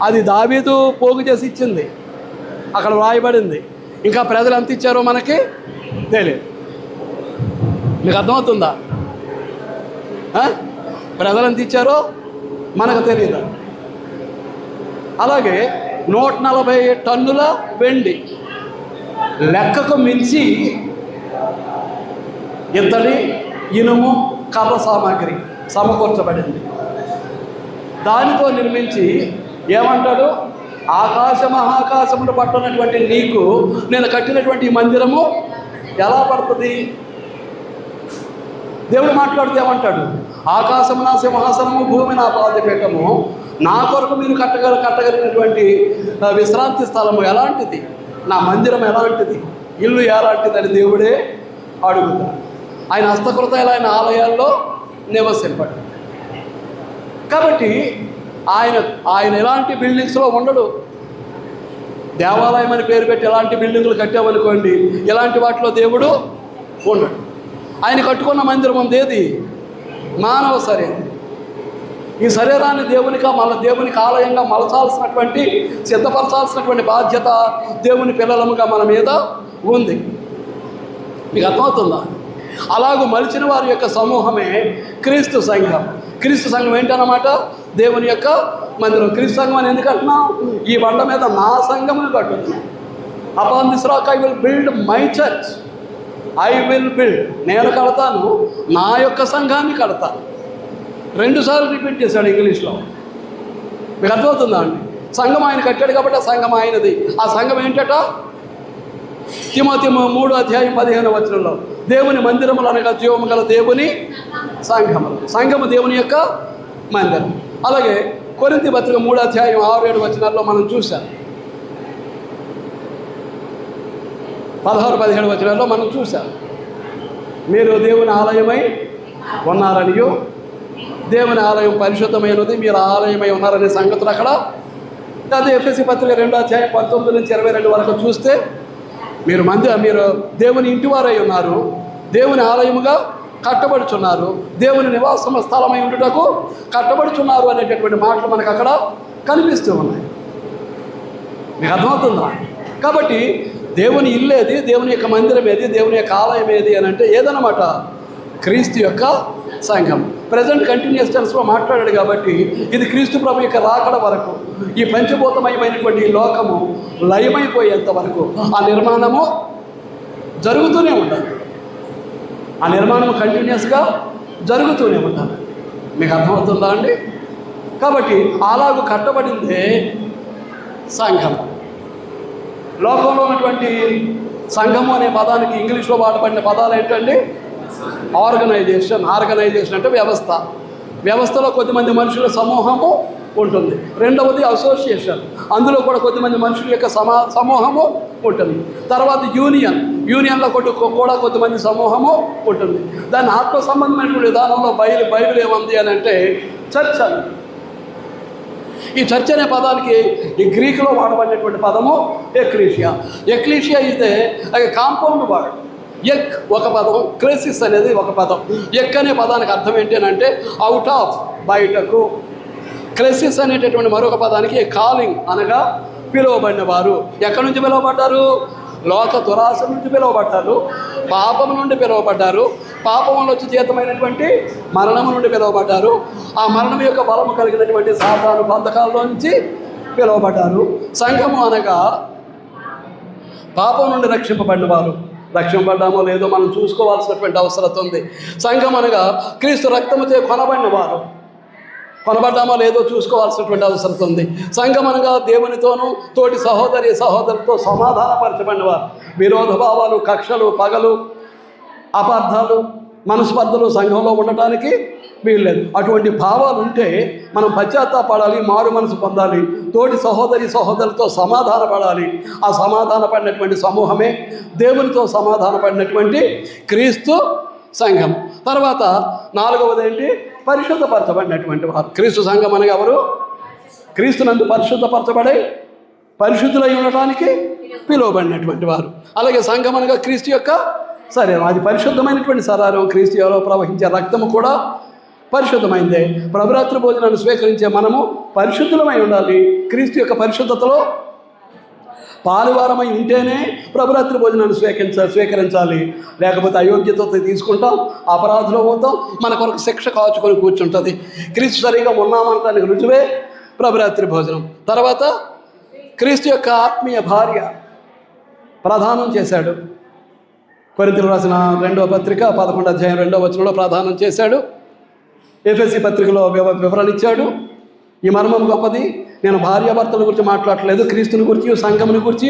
అది దావీదు పోగు చేసి ఇచ్చింది, అక్కడ వ్రాయబడింది. ఇంకా ప్రజలు ఎంత ఇచ్చారో మనకి తెలియదు. మీకు అర్థమవుతుందా? ప్రజలు ఎంత ఇచ్చారో మనకు తెలియదు. అలాగే 140 టన్నుల వెండి లెక్కకు మించి ఇత్తడి, ఇనుము, కర్ర సామాగ్రి సమకూర్చబడింది. దానితో నిర్మించి ఏమంటాడు? ఆకాశ మహాకాశములు పట్టున్నటువంటి నీకు నేను కట్టినటువంటి ఈ మందిరము ఎలా పడుతుంది? దేవుడు మాట్లాడితే ఏమంటాడు? ఆకాశము నా సింహాసనము, భూమి నా పాదపీఠము, నా కొరకు మీరు కట్టగలిగినటువంటి విశ్రాంతి స్థలము ఎలాంటిది, నా మందిరం ఎలాంటిది, ఇల్లు ఎలాంటిది అని దేవుడే అడుగుతాడు. ఆయన హస్తకృతాలు ఆయన ఆలయాల్లో నివసింపడు. కాబట్టి ఆయన ఎలాంటి బిల్డింగ్స్లో ఉండడు. దేవాలయం అని పేరు పెట్టి ఎలాంటి బిల్డింగులు కట్టామనుకోండి, ఇలాంటి వాటిలో దేవుడు ఉండడు. ఆయన కట్టుకున్న మందిరం ఏది? మానవ శరీరం. ఈ శరీరాన్ని దేవునికి ఆలయంగా మలచాల్సినటువంటి, సిద్ధపరచాల్సినటువంటి బాధ్యత దేవుని పిల్లలముగా మన మీద ఉంది. మీకు అర్థమవుతుందా? అలాగూ మలిచిన వారి యొక్క సమూహమే క్రీస్తు సంఘం. క్రీస్తు సంఘం ఏంటన్నమాట? దేవుని యొక్క మందిరం. క్రీస్తు సంఘం అని ఎందుకు అంటున్నాం? ఈ బండ మీద నా సంఘమును కట్టుతున్నాను. Upon this rock I will build my church. నేను కడతాను, నా యొక్క సంఘాన్ని కడతాను. 2 సార్లు రిపీట్ చేశాడు ఇంగ్లీష్లో. మీకు అర్థమవుతుందా అండి? సంఘం ఆయన కట్టాడు కాబట్టి ఆ సంఘం ఆయనది. ఆ సంఘం ఏంటట? తిమోతి 3:15 దేవుని మందిరములు అనగా జీవము గల దేవుని సంఘములు. సంఘము దేవుని యొక్క మందిరం. అలాగే కొరింథీ పత్రిక 3:6-7 మనం చూసాం. 16-17 మనం చూసాం. మీరు దేవుని ఆలయమై ఉన్నారనియో, దేవుని ఆలయం పరిశుద్ధమైనది, మీరు ఆలయమై ఉన్నారనే సంగతులు అక్కడ. అదే ఎఫెసీ పత్రిక 2:19-22 వరకు చూస్తే మీరు దేవుని ఇంటివారై ఉన్నారు, దేవుని ఆలయముగా కట్టబడుచున్నారు, దేవుని నివాస స్థలమై ఉండుటకు కట్టబడుచున్నారు అనేటటువంటి మాటలు మనకు అక్కడ కనిపిస్తూ ఉన్నాయి. మీకు అర్థమవుతుందా? కాబట్టి దేవుని ఇల్లు ఏది, దేవుని యొక్క మందిరం ఏది, దేవుని యొక్క ఆలయం ఏది అని అంటే ఏదన్నమాట? క్రీస్తు యొక్క సంఘం. ప్రజెంట్ కంటిన్యూస్ టెన్స్లో మాట్లాడాడు కాబట్టి ఇది క్రీస్తు ప్రభు యొక్క రాకడ వరకు, ఈ పంచభూతమయమైనటువంటి ఈ లోకము లయమైపోయేంత వరకు ఆ నిర్మాణము జరుగుతూనే ఉండాలి. ఆ నిర్మాణం కంటిన్యూస్గా జరుగుతూనే ఉండాలి. మీకు అర్థమవుతుందా అండి? కాబట్టి అలాగూ కట్టబడిందే సంఘం. లోకంలో ఉన్నటువంటి సంఘము అనే పదానికి ఇంగ్లీష్లో వాడబడిన పదాలు ఏంటండి? ఆర్గనైజేషన్ అంటే వ్యవస్థలో కొద్దిమంది మనుషుల సమూహము ఉంటుంది. రెండవది అసోసియేషన్, అందులో కూడా కొద్దిమంది మనుషుల యొక్క సమూహము ఉంటుంది. తర్వాత యూనియన్లో కూడా కొద్దిమంది సమూహము ఉంటుంది. దాని ఆత్మ సంబంధమైనటువంటి విధానంలో బైబిల్ ఏముంది అని అంటే చర్చ్ అని. ఈ చర్చ్ అనే పదానికి ఈ గ్రీకులో వాడబడినటువంటి పదము ఎక్లీషియా. ఎక్లీషియా అయితే కాంపౌండ్ వర్డ్. ఎక్ ఒక పదం, క్రేసిస్ అనేది ఒక పదం. ఎక్ అనే పదానికి అర్థం ఏంటి అని అంటే అవుట్ ఆఫ్, బయటకు. క్రెసిస్ అనేటటువంటి మరొక పదానికి కాలింగ్ అనగా పిలువబడిన వారు. ఎక్కడి నుంచి పిలువబడ్డారు? లోక దురాశ నుంచి పిలువబడ్డారు, పాపం నుండి పిలువబడ్డారు, పాపంలో వచ్చి జీతమైనటువంటి మరణము నుండి పిలువబడ్డారు, ఆ మరణం యొక్క బలము కలిగినటువంటి సాతాను బంధకాల్లోంచి పిలువబడ్డారు. సంఘము అనగా పాపం నుండి రక్షింపబడిన వారు. రక్షింపబడ్డామో లేదో మనం చూసుకోవాల్సినటువంటి అవసరం ఉంది. సంఘం అనగా క్రీస్తు రక్తముచే కొనబడిన వారు. కొనబడ్డామో లేదో చూసుకోవాల్సినటువంటి అవసరం ఉంది. సంఘం అనగా దేవునితోనూ తోటి సహోదరులతో సమాధానపరచబడిన వారు. విరోధ భావాలు, కక్షలు, పగలు, అపార్థాలు, మనస్పర్ధలు సంఘంలో ఉండటానికి వీల్లేదు. అటువంటి భావాలు ఉంటే మనం పశ్చాత్తాపడాలి, మారు మనసు పొందాలి, తోటి సహోదరులతో సమాధానపడాలి. ఆ సమాధానపడినటువంటి సమూహమే దేవునితో సమాధానపడినటువంటి క్రీస్తు సంఘం. తర్వాత 4వది ఏంటి? పరిశుద్ధపరచబడినటువంటి వారు. క్రీస్తు సంఘం అనగా ఎవరు? క్రీస్తునందు పరిశుద్ధపరచబడి పరిశుద్ధులై ఉండటానికి పిలువబడినటువంటి వారు. అలాగే సంఘం అనగా క్రీస్తు యొక్క శరీరం. అది పరిశుద్ధమైనటువంటి శరీరం. క్రీస్తు ఎవరో ప్రవహించే రక్తము కూడా పరిశుద్ధమైందే. ప్రభురాత్రి భోజనాన్ని స్వీకరించే మనము పరిశుద్ధులమై ఉండాలి. క్రీస్తు యొక్క పరిశుద్ధతలో పాలువారమై ఉంటేనే ప్రభురాత్రి భోజనాన్ని స్వీకరించాలి. లేకపోతే అయోగ్యత తీసుకుంటాం, అపరాధులు పోతాం, మన కొరకు శిక్ష కాచుకొని కూర్చుంటుంది. క్రీస్తు సరిగా ఉన్నామంటానికి రుజువే ప్రభురాత్రి భోజనం. తర్వాత క్రీస్తు యొక్క ఆత్మీయ భార్య ప్రదానం చేశాడు. కొరింథీయులకు రాసిన 2వ పత్రిక 11వ అధ్యాయం 2వ వచనంలో ప్రదానం చేశాడు. ఎఫెసీ పత్రికలో వివరణ ఇచ్చాడు. ఈ మర్మం గొప్పది. నేను భార్యాభర్తల గురించి మాట్లాడలేదు, క్రీస్తుని గురించి, సంఘముని గురించి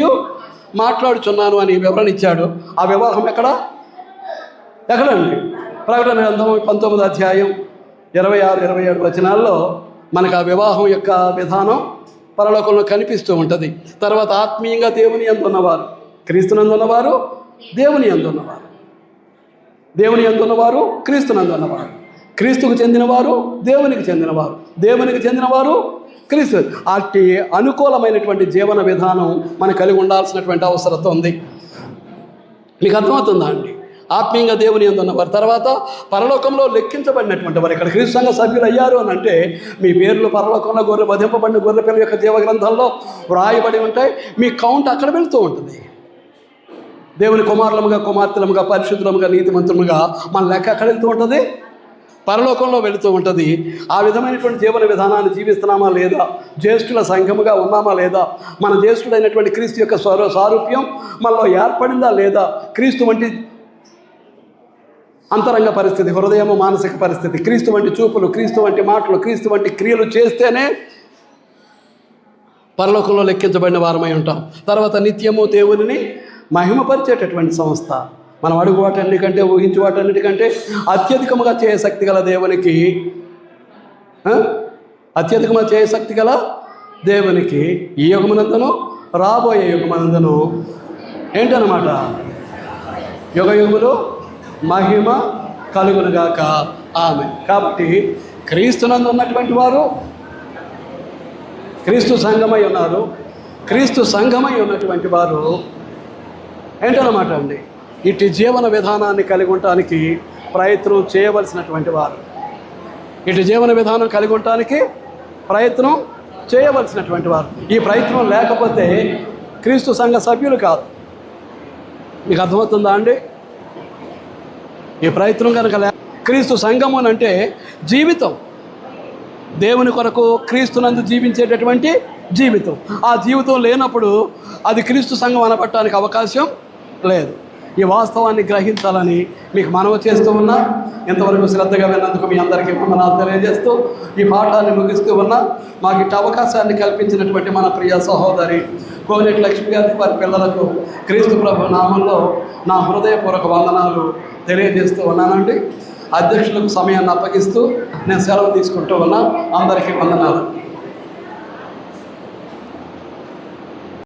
మాట్లాడుచున్నాను అని వివరణ ఇచ్చాడు. ఆ వివాహం ఎక్కడండి? ప్రకటన గ్రంథం 19వ అధ్యాయం 26-27 వచనాల్లో మనకు ఆ వివాహం యొక్క విధానం పరలోకంలో కనిపిస్తూ ఉంటుంది. తర్వాత ఆత్మీయంగా దేవుని యందు ఉన్నవారు, క్రీస్తునందు ఉన్నవారు, దేవుని యందు ఉన్నవారు, దేవుని యందు ఉన్నవారు, క్రీస్తునందు ఉన్నవారు, క్రీస్తుకు చెందినవారు, దేవునికి చెందినవారు, దేవునికి చెందినవారు, క్రీస్తు. అట్టి అనుకూలమైనటువంటి జీవన విధానం మనకు కలిగి ఉండాల్సినటువంటి అవసరం ఉంది. మీకు అర్థమవుతుందా అండి? ఆత్మీయంగా దేవుని యందు ఉన్నవారు. తర్వాత పరలోకంలో లెక్కించబడినటువంటి వారు. ఇక్కడ క్రీస్తు సంఘ సభ్యులు అయ్యారు అని అంటే మీ పేర్లు పరలోకంలో వధింపబడిన గొర్రె పిల్ల యొక్క జీవ గ్రంథంలో వ్రాయబడి ఉంటాయి. మీ కౌంట్ అక్కడ వెళుతూ ఉంటుంది. దేవుని కుమారులముగా, కుమార్తెలముగా, పరిశుద్ధులముగా, నీతిమంతులుగా మన లెక్క అక్కడ వెళ్తూ ఉంటుంది, పరలోకంలో వెళుతూ ఉంటుంది. ఆ విధమైనటువంటి జీవన విధానాన్ని జీవిస్తున్నామా లేదా? జ్యేష్ఠుల సంఘముగా ఉన్నామా లేదా? మన జ్యేష్ఠుడైనటువంటి క్రీస్తు యొక్క సారూప్యం మనలో ఏర్పడిందా లేదా? క్రీస్తు వంటి అంతరంగ పరిస్థితి, హృదయము, మానసిక పరిస్థితి, క్రీస్తు వంటి చూపులు, క్రీస్తు వంటి మాటలు, క్రీస్తు వంటి క్రియలు చేస్తేనే పరలోకంలో లెక్కించబడిన వారమై ఉంటాం. తర్వాత నిత్యము దేవునిని మహిమపరిచేటటువంటి సంస్థ. మనం అడుగు వాటన్నిటికంటే, ఊహించు వాటన్నిటికంటే అత్యధికముగా చేయ శక్తి గల దేవునికి, అత్యధికముగా చేయ శక్తి గల దేవునికి ఈ యుగమునందును రాబోయే యుగమునందును ఏంటన్నమాట? యుగయుగములు మహిమ కలుగునుగాక. ఆమె. కాబట్టి క్రీస్తునందు ఉన్నటువంటి వారు క్రీస్తు సంఘమై ఉన్నారు. క్రీస్తు సంఘమై ఉన్నటువంటి వారు ఏంటన్నమాట అండి? ఇటు జీవన విధానాన్ని కలిగి ఉండటానికి ప్రయత్నం చేయవలసినటువంటి వారు. ఇటు జీవన విధానం కలిగి ఉండటానికి ప్రయత్నం చేయవలసినటువంటి వారు. ఈ ప్రయత్నం లేకపోతే క్రీస్తు సంఘ సభ్యులు కాదు. మీకు అర్థమవుతుందా అండి? ఈ ప్రయత్నం కనుక క్రీస్తు సంఘము అంటే జీవితం, దేవుని కొరకు క్రీస్తునందు జీవించేటటువంటి జీవితం. ఆ జీవితం లేనప్పుడు అది క్రీస్తు సంఘం అనబడటానికి అవకాశం లేదు. ఈ వాస్తవాన్ని గ్రహించాలని మీకు మనవి చేస్తూ ఉన్నా. ఇంతవరకు శ్రద్ధగా విన్నందుకు మీ అందరికీ వందనాలు తెలియజేస్తూ ఈ పాఠాన్ని ముగిస్తూ ఉన్నా. మాకు ఇటు అవకాశాన్ని కల్పించినటువంటి మన ప్రియ సహోదరి కోనేటి లక్ష్మి గారి వారి పిల్లలకు క్రీస్తు ప్రభు నామంలో నా హృదయపూర్వక వందనాలు తెలియజేస్తూ ఉన్నానండి. అధ్యక్షులకు సమయాన్ని అప్పగిస్తూ నేను సెలవు తీసుకుంటూ ఉన్నా. అందరికీ వందనాలు.